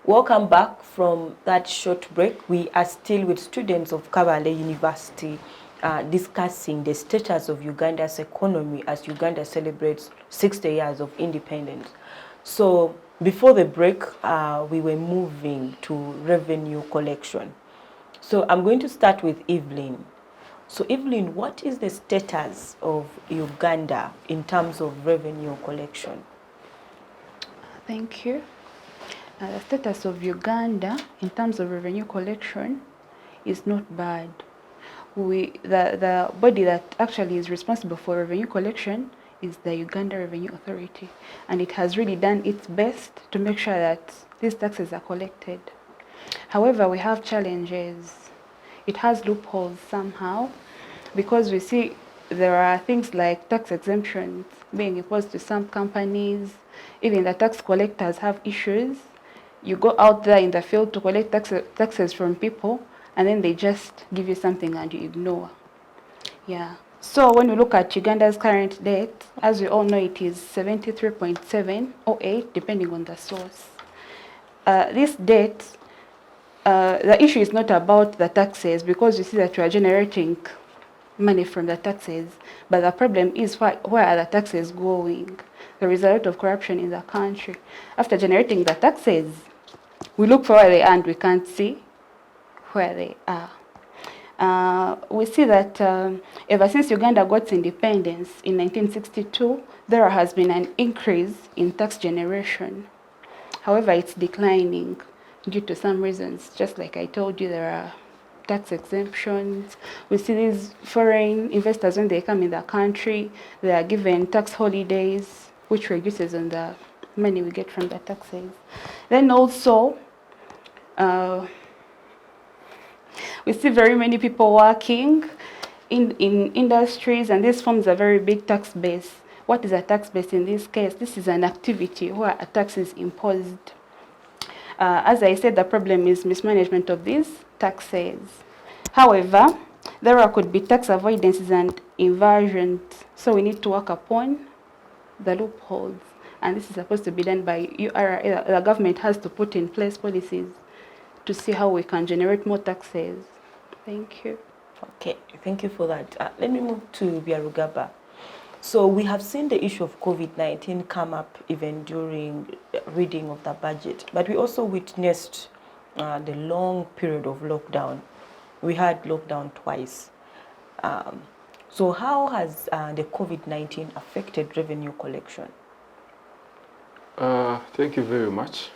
Welcome back from that short break. We are still with students of Kabale University discussing the status of Uganda's economy as Uganda celebrates 60 years of independence. So before the break, we were moving to revenue collection. So I'm going to start with Evelyn. So Evelyn, what is the status of Uganda in terms of revenue collection? Thank you. The status of Uganda in terms of revenue collection is not bad. The body that actually is responsible for revenue collection is the Uganda Revenue Authority, and it has really done its best to make sure that these taxes are collected. However, we have challenges. It has loopholes somehow, because we see there are things like tax exemptions being imposed to some companies. Even the tax collectors have issues. You go out there in the field to collect taxes from people, and then they just give you something and you ignore. Yeah. So when we look at Uganda's current debt, as we all know, it is 73.708, depending on the source. This debt, the issue is not about the taxes, because you see that we are generating money from the taxes, but the problem is where are the taxes going? There is a lot of corruption in the country. After generating the taxes, we look for where they are and we can't see where they are. We see that ever since Uganda got its independence in 1962, there has been an increase in tax generation. However, it's declining due to some reasons. Just like I told you, there are tax exemptions. We see these foreign investors, when they come in the country, they are given tax holidays, which reduces on the money we get from the taxes. Then also, we see very many people working in industries, and this forms a very big tax base. What is a tax base in this case? This is an activity where a tax is imposed. As I said, the problem is mismanagement of these taxes. However, there could be tax avoidances and inversions, so we need to work upon the loopholes. And this is supposed to be done by URA. The government has to put in place policies to see how we can generate more taxes. Thank you. Okay, thank you for that. Let me move to Byarugaba. So we have seen the issue of COVID-19 come up even during reading of the budget, but we also witnessed the long period of lockdown. We had lockdown twice. So how has the COVID-19 affected revenue collection? Thank you very much.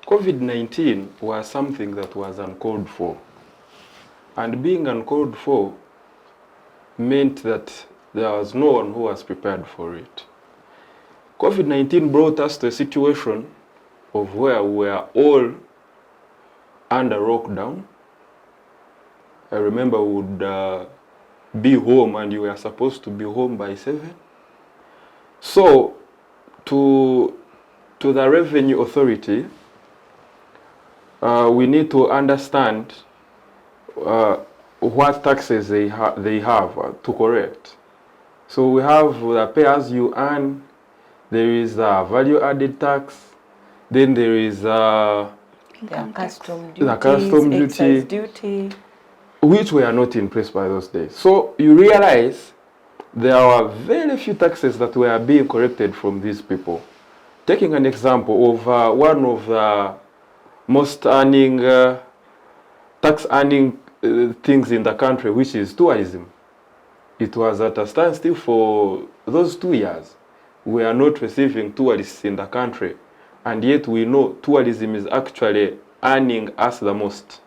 COVID-19 was something that was uncalled for. And being uncalled for meant that there was no one who was prepared for it. COVID-19 brought us to a situation of where we were all under lockdown. I remember we would be home, and you were supposed to be home by 7. So, to the Revenue Authority, we need to understand what taxes they have to collect. So we have the pay as you earn, there is a value added tax, then there is the custom duty, which were not in place by those days. So you realize there are very few taxes that were being collected from these people. Taking an example of one of the most tax earning things in the country, which is tourism. It was at a standstill for those 2 years. We are not receiving tourists in the country, and yet we know tourism is actually earning us the most.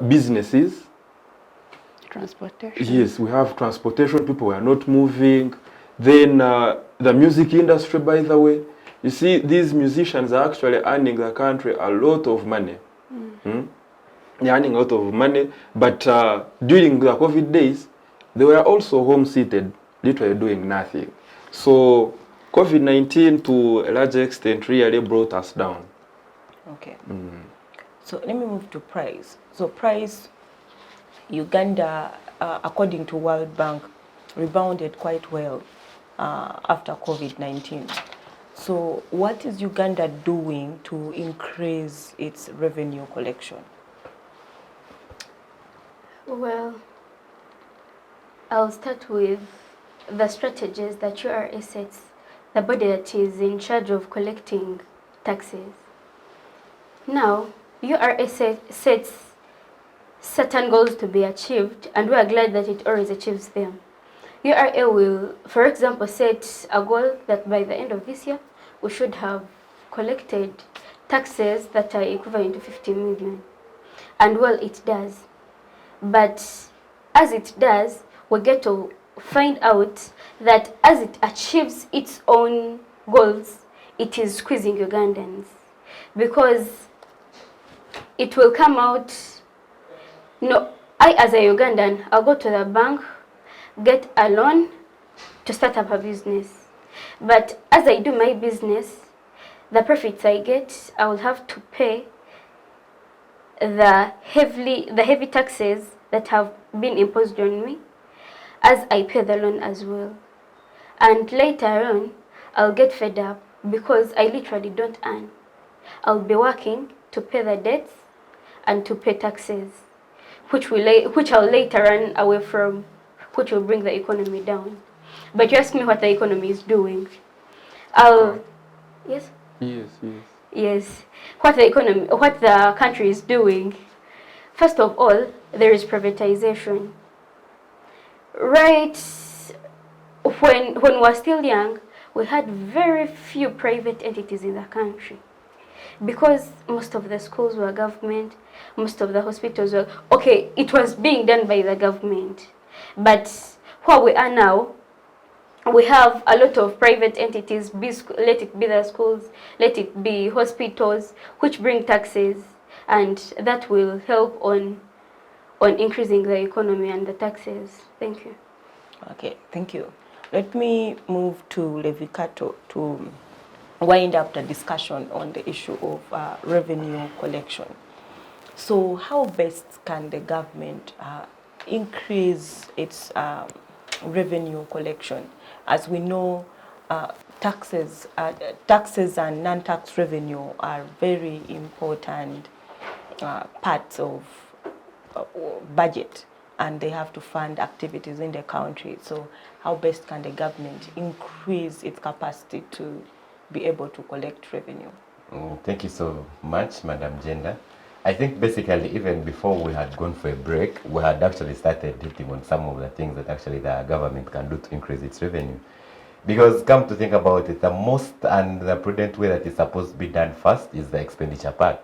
Businesses. Transportation. Yes, we have transportation. People were not moving. Then the music industry, by the way. You see, these musicians are actually earning the country a lot of money. They're earning a lot of money, but during the COVID days, they were also home-seated, literally doing nothing. So COVID-19 to a large extent really brought us down. Okay. So let me move to price. So price, Uganda, according to World Bank, rebounded quite well after COVID-19. So what is Uganda doing to increase its revenue collection? Well, I'll start with the strategies that URA sets, the body that is in charge of collecting taxes. Now, URA sets certain goals to be achieved, and we are glad that it always achieves them. URA will, for example, set a goal that by the end of this year, we should have collected taxes that are equivalent to 50 million. And well, it does. But as it does, we get to find out that as it achieves its own goals, it is squeezing Ugandans. Because it will come out, I as a Ugandan, I'll go to the bank, get a loan to start up a business. But as I do my business, the profits I get, I will have to pay the heavy taxes that have been imposed on me as I pay the loan as well. And later on, I'll get fed up because I literally don't earn. I'll be working to pay the debts and to pay taxes, which I'll later run away from, which will bring the economy down. But you ask me what the economy is doing. Yes? Yes. What the country is doing. First of all, there is privatization. Right, when we were still young, we had very few private entities in the country. Because most of the schools were government, most of the hospitals were, okay, it was being done by the government. But where we are now, we have a lot of private entities, let it be the schools, let it be hospitals, which bring taxes, and that will help on increasing the economy and the taxes. Thank you. Okay, thank you. Let me move to Levicato to wind up the discussion on the issue of revenue collection. So how best can the government increase its revenue collection? As we know, taxes and non-tax revenue are very important parts of budget, and they have to fund activities in the country. So how best can the government increase its capacity to be able to collect revenue? Thank you so much, Madam Jenda. I think basically even before we had gone for a break, we had actually started hitting on some of the things that actually the government can do to increase its revenue. Because come to think about it, the most and the prudent way that is supposed to be done first is the expenditure part.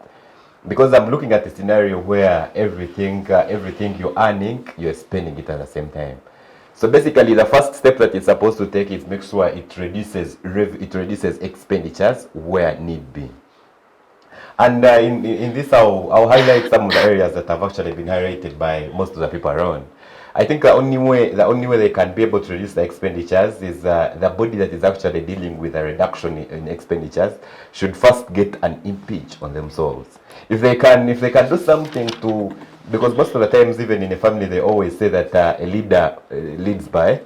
Because I'm looking at a scenario where everything you're earning, you're spending it at the same time. So basically, the first step that it's supposed to take is make sure it reduces expenditures where need be. And in this, I'll highlight some of the areas that have actually been highlighted by most of the people around. I think the only way they can be able to reduce the expenditures is the body that is actually dealing with a reduction in expenditures should first get an impeach on themselves. If they can do something to, because most of the times even in a family they always say that a leader leads by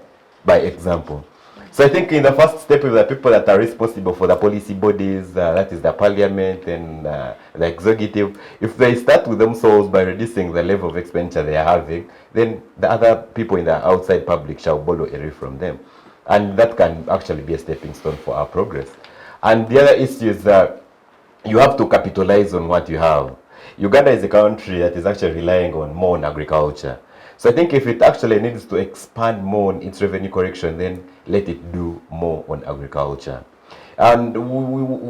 example. So I think in the first step, the people that are responsible for the policy bodies, that is the parliament and the executive, if they start with themselves by reducing the level of expenditure they are having, then the other people in the outside public shall borrow a rate from them. And that can actually be a stepping stone for our progress. And the other issue is that you have to capitalize on what you have. Uganda is a country that is actually relying more on agriculture. So I think if it actually needs to expand more on its revenue correction, then let it do more on agriculture. And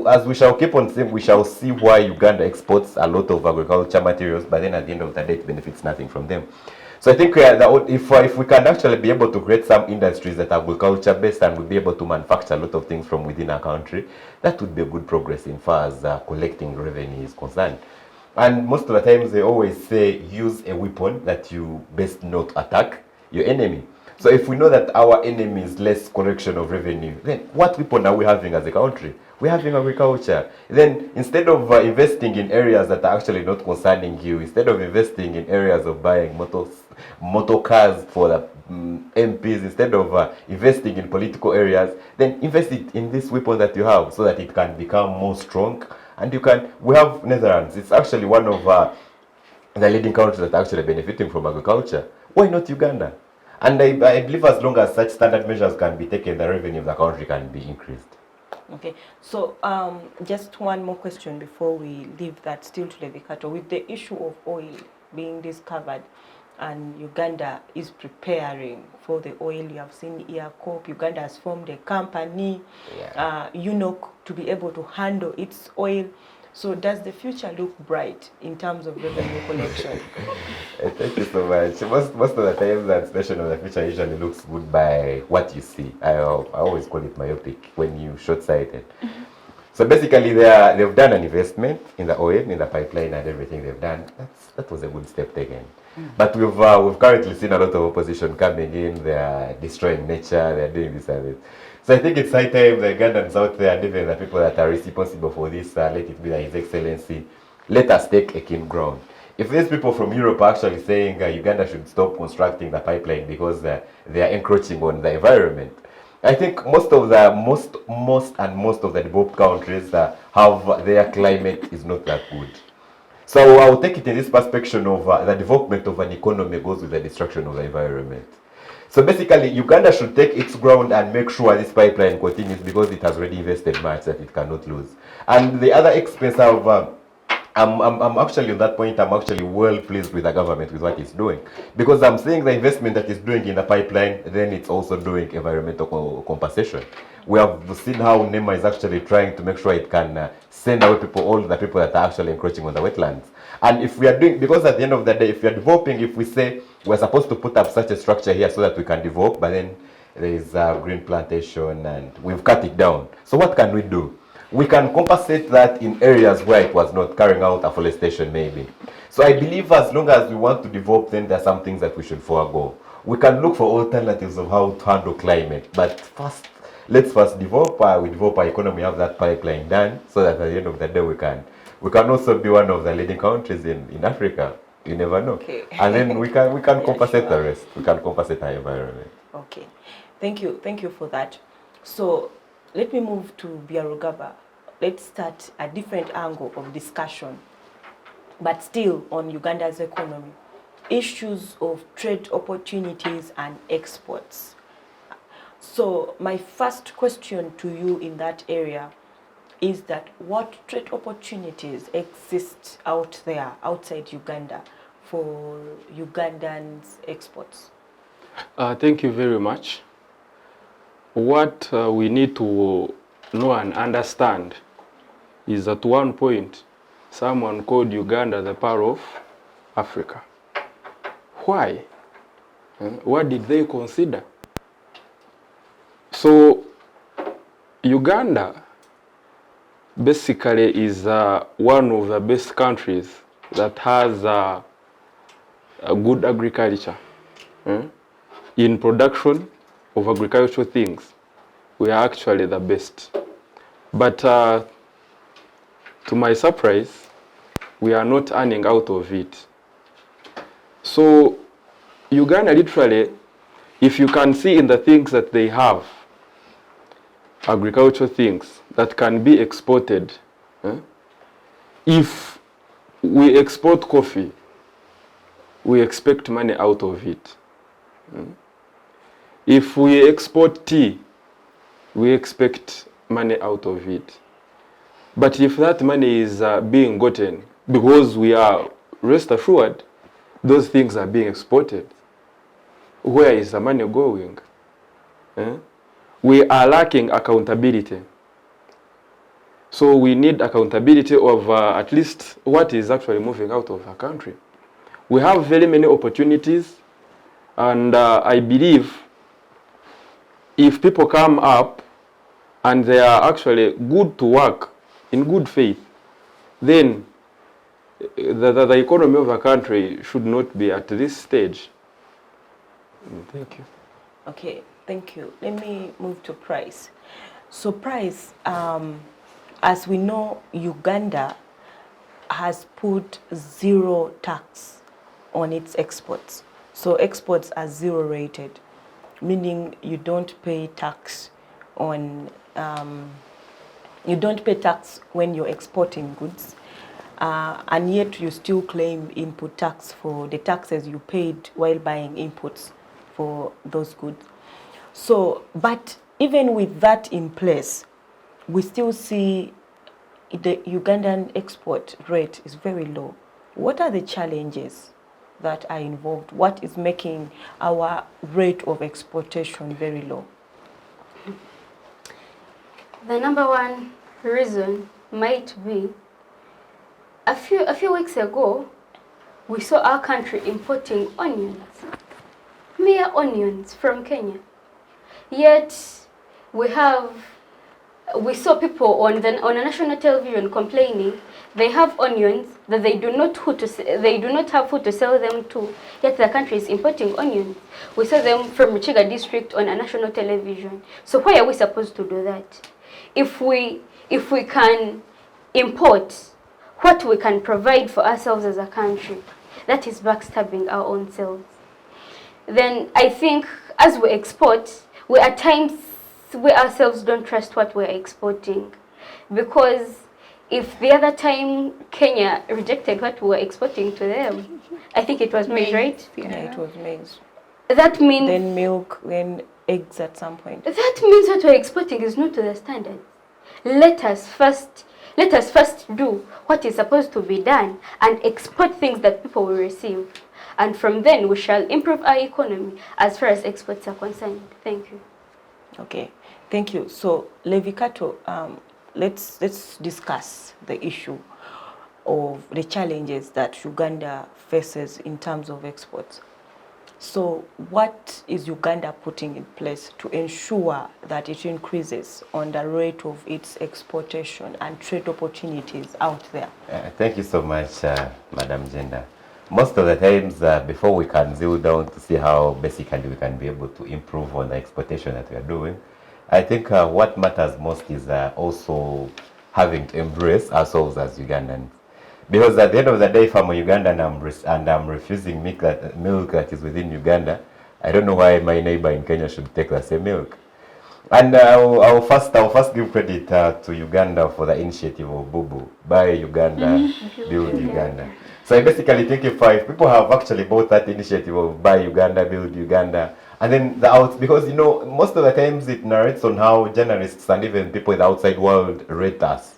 as we shall keep on saying, we shall see why Uganda exports a lot of agriculture materials, but then at the end of the day, it benefits nothing from them. So I think if we can actually be able to create some industries that are agriculture based and we'll be able to manufacture a lot of things from within our country, that would be a good progress in far as collecting revenue is concerned. And most of the times they always say use a weapon that you best not attack your enemy. So if we know that our enemy is less collection of revenue, then what weapon are we having as a country? We're having agriculture. Then instead of investing in areas that are actually not concerning you, instead of investing in areas of buying motor cars for the MPs, instead of investing in political areas, then invest it in this weapon that you have so that it can become more strong. And we have Netherlands. It's actually one of the leading countries that are actually benefiting from agriculture. Why not Uganda? And I believe as long as such standard measures can be taken, the revenue of the country can be increased. Okay, so just one more question before we leave that still to Levicato. With the issue of oil being discovered and Uganda is preparing for the oil, you have seen EACOP, Uganda has formed a company, UNOC, to be able to handle its oil. So does the future look bright in terms of revenue collection? Thank you so much. Most of the time, the expression of the future usually looks good by what you see. I always call it myopic when you're short-sighted. So basically, they've done an investment in the oil, in the pipeline, and everything they've done. That was a good step taken. But we've currently seen a lot of opposition coming in. They are destroying nature. They are doing this and this. So I think it's high time the Ugandans out there and even the people that are responsible for this, let it be that His Excellency, let us take a keen ground. If these people from Europe are actually saying Uganda should stop constructing the pipeline because they are encroaching on the environment, I think most of the developed countries have their climate is not that good. So I will take it in this perspective of the development of an economy goes with the destruction of the environment. So basically, Uganda should take its ground and make sure this pipeline continues because it has already invested much that it cannot lose. And the other expense of, I'm actually on that point, I'm actually well pleased with the government with what it's doing. Because I'm seeing the investment that it's doing in the pipeline, then it's also doing environmental compensation. We have seen how NEMA is actually trying to make sure it can send away all the people that are actually encroaching on the wetlands. And if we are doing, because at the end of the day, if we are developing, if we say we're supposed to put up such a structure here so that we can develop, but then there is a green plantation and we've cut it down. So what can we do? We can compensate that in areas where it was not, carrying out afforestation maybe. So I believe as long as we want to develop, then there are some things that we should forego. We can look for alternatives of how to handle climate, but let's first develop. We develop our economy, have that pipeline done, so that at the end of the day we can also be one of the leading countries in Africa. You never know. Okay. And then we can compensate the rest. We can compensate our environment. Okay. Thank you for that. So let me move to Byarugaba. Let's start a different angle of discussion, but still on Uganda's economy. Issues of trade opportunities and exports. So my first question to you in that area is that what trade opportunities exist out there, outside Uganda, for Ugandans' exports? Thank you very much. What we need to know and understand is at one point, someone called Uganda the pearl of Africa. Why? What did they consider? So, Uganda basically is one of the best countries that has a good agriculture. In production of agricultural things, we are actually the best. But to my surprise, we are not earning out of it. So Uganda literally, if you can see in the things that they have, agricultural things that can be exported. If we export coffee, we expect money out of it. If we export tea, we expect money out of it. But if that money is being gotten because we are, rest assured, those things are being exported, where is the money going? We are lacking accountability. So we need accountability of at least what is actually moving out of our country. We have very many opportunities, and I believe if people come up and they are actually good to work in good faith, then the economy of a country should not be at this stage. Thank you. Okay, thank you. Let me move to Price. So Price, as we know, Uganda has put zero tax on its exports. So exports are zero rated, meaning you don't pay tax on, you don't pay tax when you're exporting goods, and yet you still claim input tax for the taxes you paid while buying inputs for those goods. So, but even with that in place, we still see the Ugandan export rate is very low. What are the challenges that are involved? What is making our rate of exportation very low? The number one reason might be a few weeks ago, we saw our country importing onions, mere onions from Kenya. Yet we saw people on a national television complaining they have onions that they do not have who to sell them to, yet the country is importing onions. We saw them from Richiga district on a national television. So why are we supposed to do that? If we can import what we can provide for ourselves as a country, that is backstabbing our own selves. Then I think as we export, we at times we ourselves don't trust what we're exporting, because if the other time Kenya rejected what we were exporting to them, I think it was maize, right? Yeah, it was maize. That means then milk, then eggs at some point. That means what we're exporting is not to the standard. Let us first do what is supposed to be done and export things that people will receive. And from then we shall improve our economy as far as exports are concerned. Thank you. Okay, thank you. So Levicato, let's discuss the issue of the challenges that Uganda faces in terms of exports. So what is Uganda putting in place to ensure that it increases on the rate of its exportation and trade opportunities out there? Thank you so much, Madam Jenda. Most of the times, before we can drill down to see how basically we can be able to improve on the exportation that we are doing, I think what matters most is also having to embrace ourselves as Ugandans. Because at the end of the day, if I'm a Ugandan and I'm refusing milk that is within Uganda, I don't know why my neighbor in Kenya should take the same milk. And I'll first give credit to Uganda for the initiative of Bubu, Buy Uganda, Build Uganda. So I basically think if people have actually bought that initiative of Buy Uganda, Build Uganda, and then because you know, most of the times it narrates on how journalists and even people in the outside world rate us.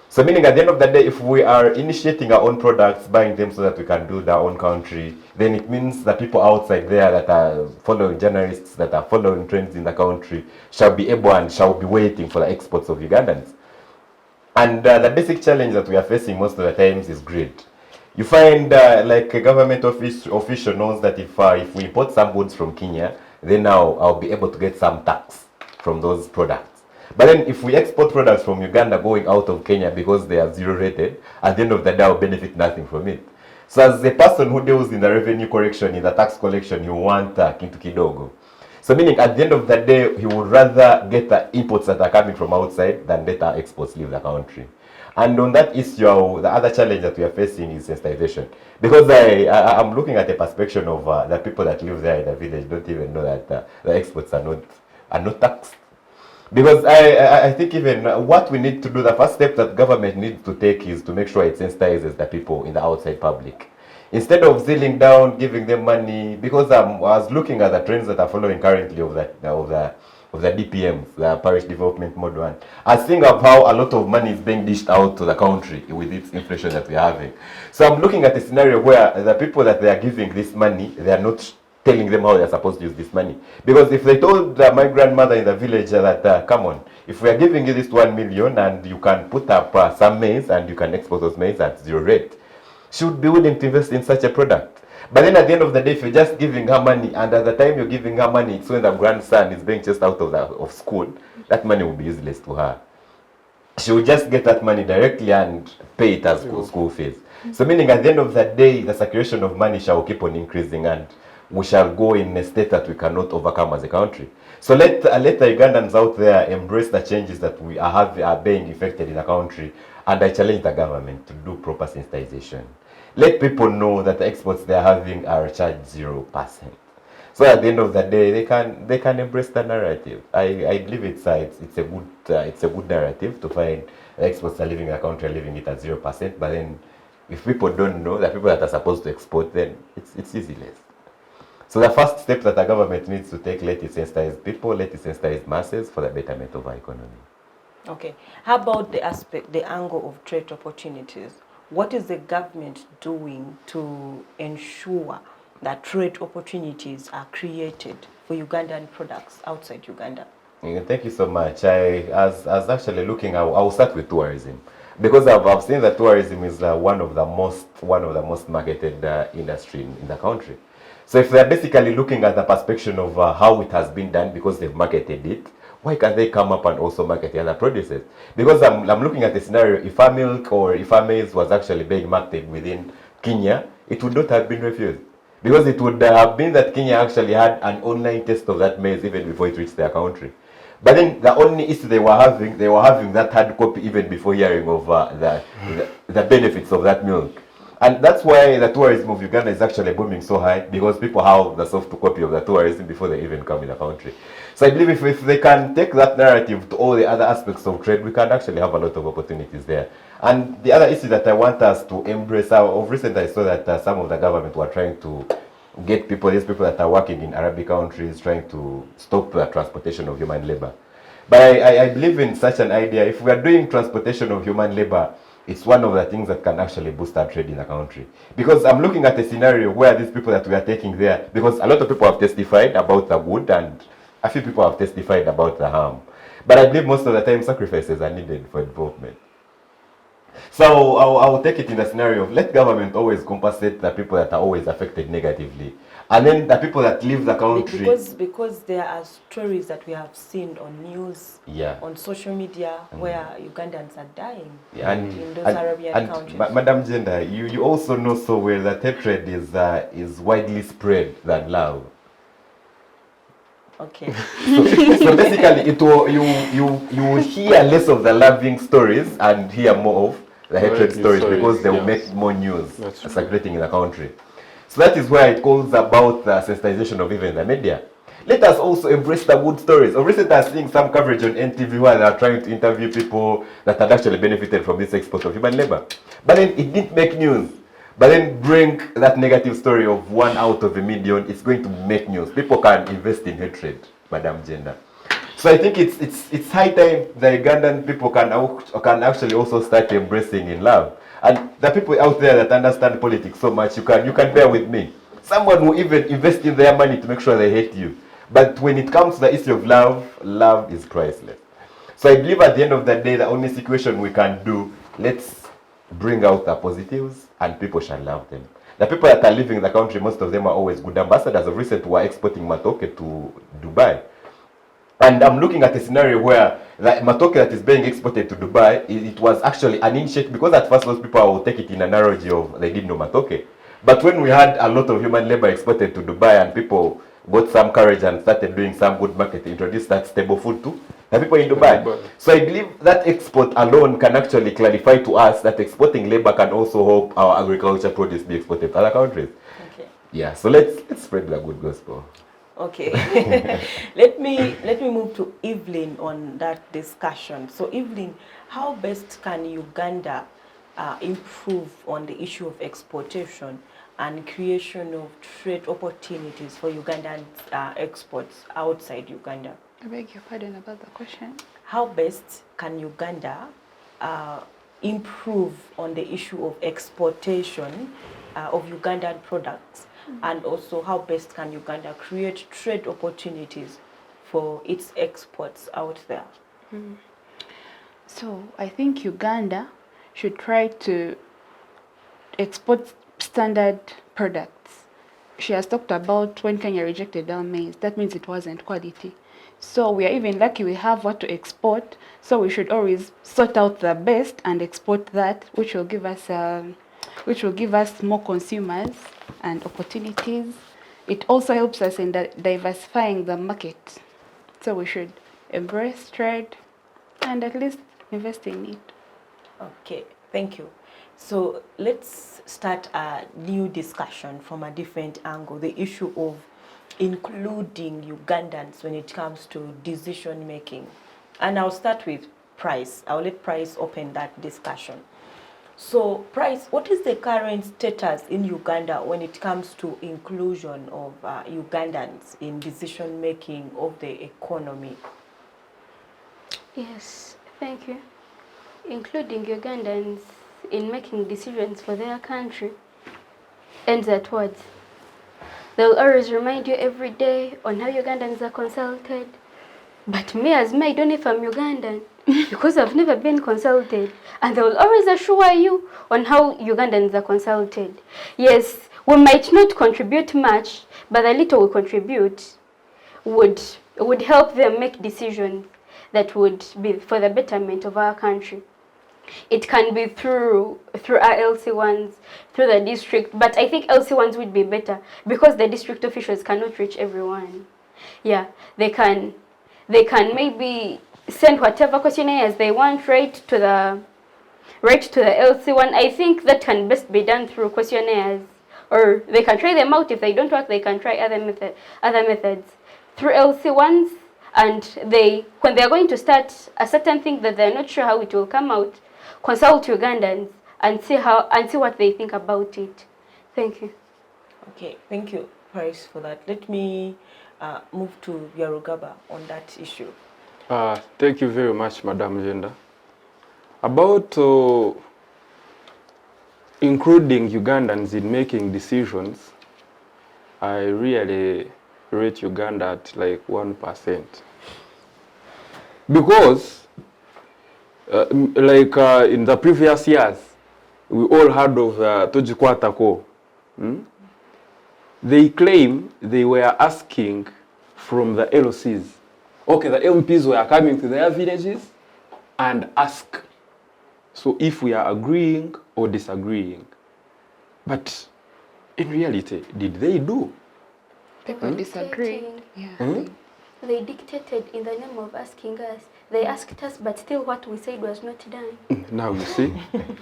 So meaning at the end of the day, if we are initiating our own products, buying them so that we can build our own country, then it means that people outside there that are following journalists, that are following trends in the country, shall be able and shall be waiting for the exports of Ugandans. And the basic challenge that we are facing most of the times is greed. You find like a government official knows that if we import some goods from Kenya, then now I'll be able to get some tax from those products. But then if we export products from Uganda going out of Kenya because they are zero rated, at the end of the day I'll benefit nothing from it. So as a person who deals in the revenue collection, in the tax collection, you want kintu kidogo. So meaning at the end of the day, he would rather get the imports that are coming from outside than let our exports leave the country. And on that issue, the other challenge that we are facing is sensitization. Because I'm looking at the perspective of the people that live there in the village don't even know that the exports are not taxed. Because I think even what we need to do, the first step that government needs to take is to make sure it sensitizes the people in the outside public. Instead of sealing down, giving them money, because I was looking at the trends that are following currently of the DPMs, the Parish Development Mode 1. I think of how a lot of money is being dished out to the country with its inflation that we are having. So I'm looking at a scenario where the people that they are giving this money, they are not telling them how they are supposed to use this money. Because if they told my grandmother in the village that, come on, if we are giving you this 1 million and you can put up some maize and you can export those maize at 0 rate, she would be willing to invest in such a product. But then at the end of the day, if you're just giving her money, and at the time you're giving her money, it's when the grandson is being chased out of school, that money will be useless to her. She will just get that money directly and pay it as school fees. So meaning at the end of the day, the circulation of money shall keep on increasing and we shall go in a state that we cannot overcome as a country. So let the Ugandans out there embrace the changes that we are being effected in the country, and I challenge the government to do proper sensitization. Let people know that the exports they are having are charged 0%. So at the end of the day, they can embrace the narrative. I believe it's a good narrative to find the exports are leaving the country, leaving it at 0%. But then, if people don't know, the people that are supposed to export, then it's useless. So the first step that the government needs to take, let it sensitize people, let it sensitize masses for the betterment of our economy. Okay. How about the angle of trade opportunities? What is the government doing to ensure that trade opportunities are created for Ugandan products outside Uganda? Thank you so much. I was actually looking. I'll start with tourism, because I've seen that tourism is one of the most marketed industry in the country. So if they're basically looking at the perspective of how it has been done because they've marketed it, why can't they come up and also market the other produces? Because I'm looking at the scenario, if our milk or if our maize was actually being marketed within Kenya, it would not have been refused. Because it would have been that Kenya actually had an online test of that maize even before it reached their country. But then the only issue they were having that hard copy even before hearing of the benefits of that milk. And that's why the tourism of Uganda is actually booming so high, because people have the soft copy of the tourism before they even come in the country. So I believe if they can take that narrative to all the other aspects of trade, we can actually have a lot of opportunities there. And the other issue that I want us to embrace, of recent I saw that some of the government were trying to get these people that are working in Arabic countries, trying to stop the transportation of human labor. But I believe in such an idea. If we are doing transportation of human labor, it's one of the things that can actually boost our trade in the country. Because I'm looking at a scenario where these people that we are taking there, because a lot of people have testified about the good and a few people have testified about the harm. But I believe most of the time sacrifices are needed for development. So I will take it in the scenario of let government always compensate the people that are always affected negatively. And then the people that leave the country. Because there are stories that we have seen on news, on social media, where Ugandans are dying in those Arabian countries. Madam Jenda, you also know so well that hatred is widely spread than love. Okay. So basically, you will hear less of the loving stories and hear more of the hatred stories, because they will make more news circulating in the country. So that is where it calls about the sensitization of even the media. Let us also embrace the good stories. Of recent, I was seeing some coverage on NTV where they are trying to interview people that had actually benefited from this export of human labor. But then it didn't make news. But then bring that negative story of 1 out of a million, it's going to make news. People can invest in hatred, Madam Jenda. So I think it's high time the Ugandan people can actually also start embracing in love. And the people out there that understand politics so much, you can bear with me. Someone will even invest in their money to make sure they hate you. But when it comes to the issue of love is priceless. So I believe at the end of the day, the only situation we can do, let's bring out the positives and people shall love them. The people that are living in the country, most of them are always good ambassadors. Of recent, were exporting matoke to Dubai. And I'm looking at a scenario where the matoke that is being exported to Dubai, it was actually an initiative, because at first those people will take it in an analogy of they didn't know matoke. But when we had a lot of human labor exported to Dubai and people got some courage and started doing some good market, introduced that stable food to the people in Dubai. So I believe that export alone can actually clarify to us that exporting labor can also help our agriculture produce be exported to other countries. Okay. Yeah, so let's spread the good gospel. Okay. let me move to Evelyn on that discussion. So Evelyn, how best can Uganda improve on the issue of exportation and creation of trade opportunities for Ugandan exports outside Uganda? I beg your pardon about the question. How best can Uganda improve on the issue of exportation of Ugandan products? And also, how best can Uganda create trade opportunities for its exports out there? So I think Uganda should try to export standard products. She has talked about when Kenya rejected our maize. That means it wasn't quality. So we are even lucky we have what to export. So we should always sort out the best and export that, which will give us more consumers and opportunities. It also helps us in diversifying the market. So we should embrace trade and at least invest in it. Okay, thank you. So let's start a new discussion from a different angle, the issue of including Ugandans when it comes to decision making. And I'll start with Price. I'll let Price open that discussion. So, Price, what is the current status in Uganda when it comes to inclusion of Ugandans in decision making of the economy? Yes, thank you. Including Ugandans in making decisions for their country ends at words. They'll always remind you every day on how Ugandans are consulted. But me as me, I don't know if I'm Ugandan because I've never been consulted. And they'll always assure you on how Ugandans are consulted. Yes, we might not contribute much, but the little we contribute would help them make decisions that would be for the betterment of our country. It can be through our LC1s, through the district, but I think LC1s would be better because the district officials cannot reach everyone. Yeah, they can maybe send whatever questionnaires they want right to the LC1. I think that can best be done through questionnaires, or they can try them out. If they don't work, they can try other methods through LC1s. And when they're going to start a certain thing that they're not sure how it will come out, consult Ugandans and see what they think about it. Thank you. Okay, thank you, Price, for that. Let me move to Byarugaba on that issue. Thank you very much, Madam Jenda. About including Ugandans in making decisions, I really rate Uganda at like 1%. Because, in the previous years, we all heard of Tojikwatako. They claim they were asking from the LOCs. Okay, the MPs were coming to their villages and ask. So if we are agreeing or disagreeing. But in reality, did they do? People disagree. Yeah. They dictated in the name of asking us. They asked us, but still what we said was not done. Now you see.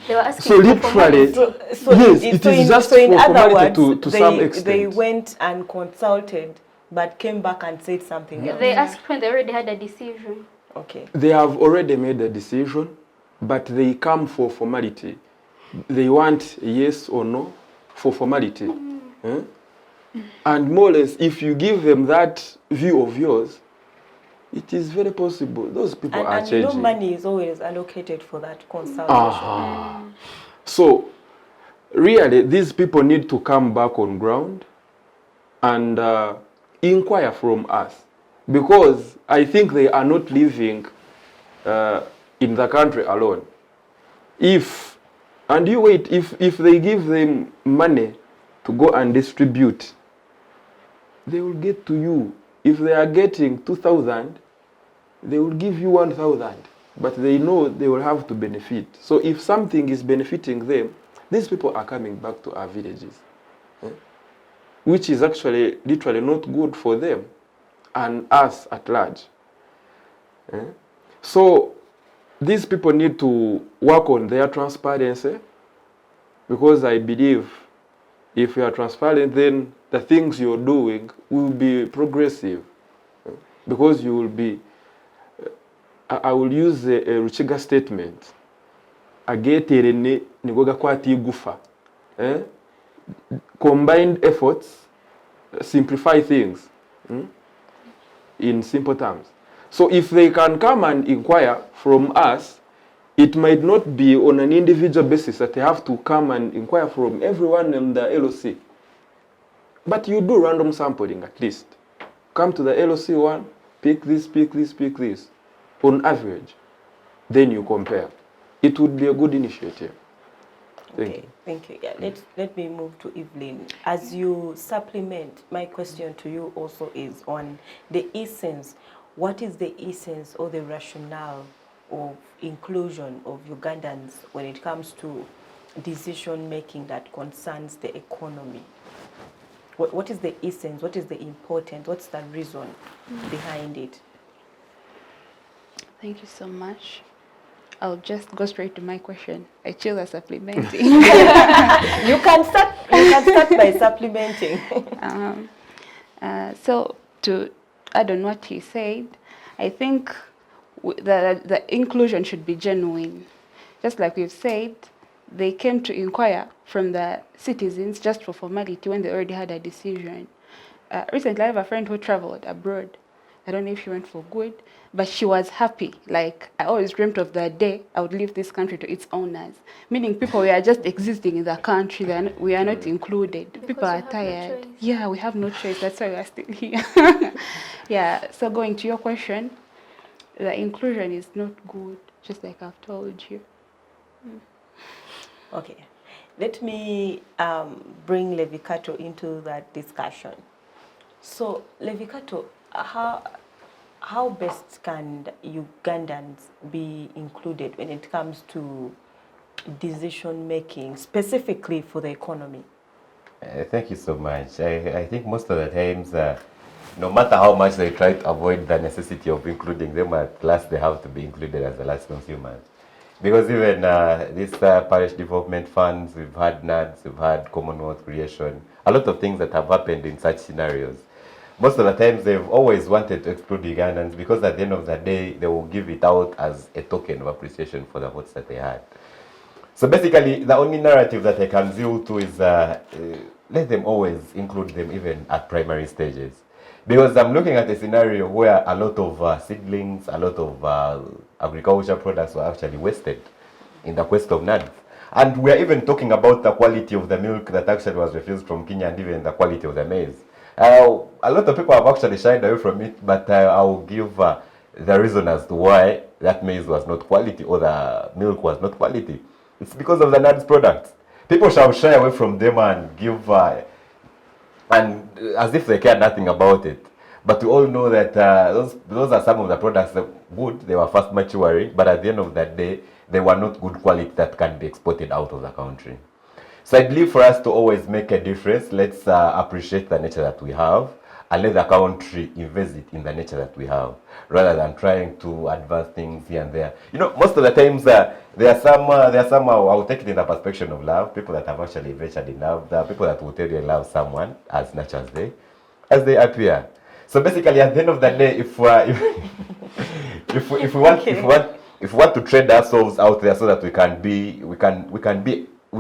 They were asking So literally, yes, it is just so in for other formality words, to some extent. they went and consulted, but came back and said something else. They asked when they already had a decision. Okay. They have already made a decision, but they come for formality. They want yes or no for formality. And more or less, if you give them that view of yours, it is very possible. Those people are changing. And money is always allocated for that consultation. So, really, these people need to come back on ground and inquire from us. Because I think they are not living in the country alone. If they give them money to go and distribute, they will get to you. If they are getting 2,000, they will give you 1,000. But they know they will have to benefit. So if something is benefiting them, these people are coming back to our villages. Which is actually literally not good for them and us at large. So these people need to work on their transparency, because I believe if we are transparent, then the things you're doing will be progressive, because you will be, I will use a Ruchiga statement, ageterene nigoga kwati gufa. Combined efforts simplify things in simple terms. So if they can come and inquire from us, it might not be on an individual basis that they have to come and inquire from everyone in the LOC. But you do random sampling at least. Come to the LOC one, pick this, pick this, pick this, on average. Then you compare. It would be a good initiative. Thank you. Yeah, let me move to Evelyn. As you supplement, my question to you also is on the essence. What is the essence or the rationale of inclusion of Ugandans when it comes to decision making that concerns the economy? What is the essence? What is the importance? What's the reason behind it? Thank you so much. I'll just go straight to my question. I chill as supplementing. You can start by supplementing. So to add on what he said, I think the inclusion should be genuine. Just like we've said, they came to inquire from the citizens just for formality when they already had a decision. Recently, I have a friend who traveled abroad. I don't know if she went for good, but she was happy. Like, I always dreamt of the day I would leave this country to its owners. Meaning people, we are just existing in the country, we are not included. Because people are tired. Yeah, we have no choice. That's why we are still here. Yeah, so going to your question, the inclusion is not good, just like I've told you. Okay, let me bring Levicato into that discussion. So, Levicato, how best can Ugandans be included when it comes to decision making, specifically for the economy? Thank you so much. I think most of the times, no matter how much they try to avoid the necessity of including them, at last they have to be included as the last consumers. Because even these parish development funds, we've had NADS, we've had Commonwealth creation, a lot of things that have happened in such scenarios. Most of the times they've always wanted to exclude Ugandans because at the end of the day, they will give it out as a token of appreciation for the votes that they had. So basically, the only narrative that I can zeal to is let them always include them even at primary stages. Because I'm looking at a scenario where a lot of seedlings, a lot of agriculture products were actually wasted in the quest of NADS. And we're even talking about the quality of the milk that actually was refused from Kenya and even the quality of the maize. A lot of people have actually shied away from it, but I'll give the reason as to why that maize was not quality or the milk was not quality. It's because of the NADS products. People shall shy away from them and give, and as if they care nothing about it. But we all know that those are some of the products that good, they were fast maturing, but at the end of that day, they were not good quality that can be exported out of the country. So I believe for us to always make a difference, let's appreciate the nature that we have and let the country invest it in the nature that we have, rather than trying to advance things here and there. You know, most of the times there are some, I'll take it in the perspective of love, people that have actually ventured in love, there are people that will tell you they love someone as much as they appear. So basically, at the end of the day, if we want to trade ourselves out there so that we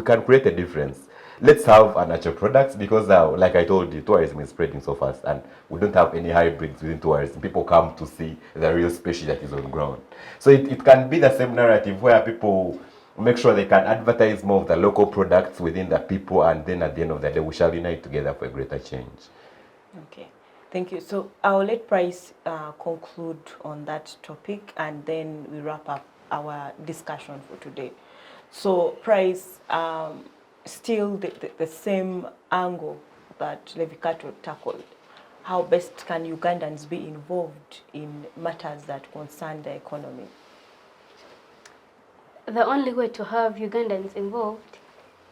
can create a difference. Let's have a natural products because, like I told you, tourism is spreading so fast, and we don't have any hybrids within tourism. People come to see the real species that is on ground. So it can be the same narrative where people make sure they can advertise more of the local products within the people, and then at the end of the day, we shall unite together for a greater change. Okay. Thank you. So I'll let Price conclude on that topic, and then we wrap up our discussion for today. So Price, still the same angle that Levicato tackled. How best can Ugandans be involved in matters that concern the economy? The only way to have Ugandans involved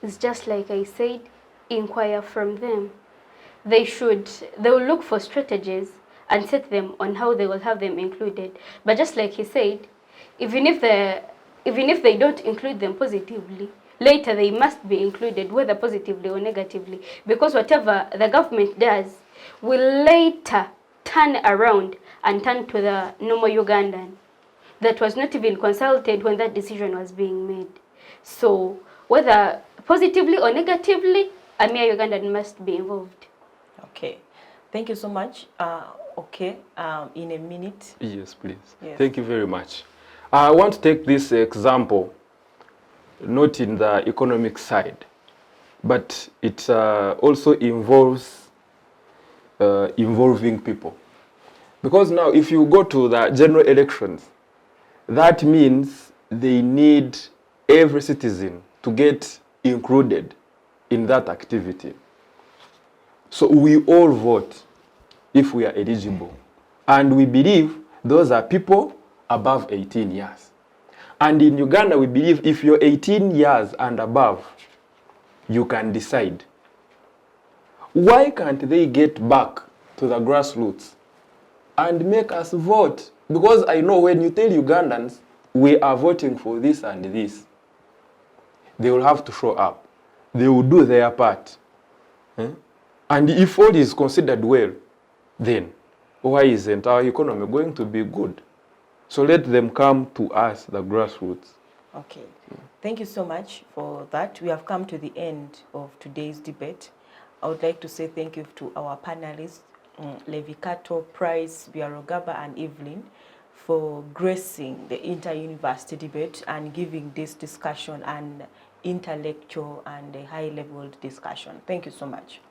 is just like I said, inquire from them. They will look for strategies and set them on how they will have them included. But just like he said, even if they don't include them positively, later they must be included, whether positively or negatively, because whatever the government does will later turn around and turn to the normal Ugandan that was not even consulted when that decision was being made. So whether positively or negatively, a mere Ugandan must be involved. Okay, thank you so much. In a minute. Yes, please. Yes. Thank you very much. I want to take this example, not in the economic side, but it also involves involving people. Because now if you go to the general elections, that means they need every citizen to get included in that activity. So we all vote if we are eligible. And we believe those are people above 18 years. And in Uganda, we believe if you're 18 years and above, you can decide. Why can't they get back to the grassroots and make us vote? Because I know when you tell Ugandans, we are voting for this and this, they will have to show up. They will do their part. And if all is considered well, then why isn't our economy going to be good? So let them come to us, the grassroots. Okay. Thank you so much for that. We have come to the end of today's debate. I would like to say thank you to our panelists, Levicato, Prize, Byarugaba, and Evelyn, for gracing the inter-university debate and giving this discussion an intellectual and a high-level discussion. Thank you so much.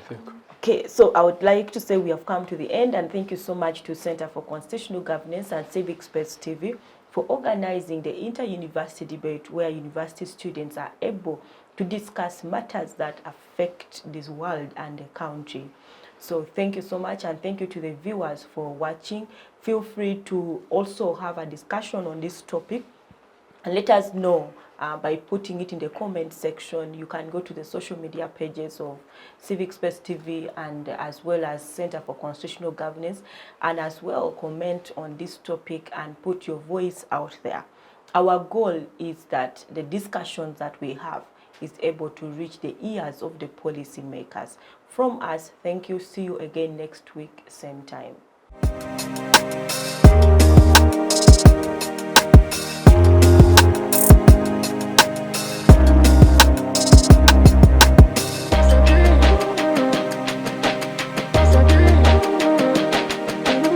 Thank you. Okay, so I would like to say we have come to the end, and thank you so much to Center for Constitutional Governance and Civic Space TV for organizing the inter-university debate where university students are able to discuss matters that affect this world and the country. So thank you so much, and thank you to the viewers for watching. Feel free to also have a discussion on this topic and let us know by putting it in the comment section. You can go to the social media pages of Civic Space TV and as well as Center for Constitutional Governance, and as well comment on this topic and put your voice out there. Our goal is that the discussions that we have is able to reach the ears of the policy makers. From us, thank you. See you again next week, same time.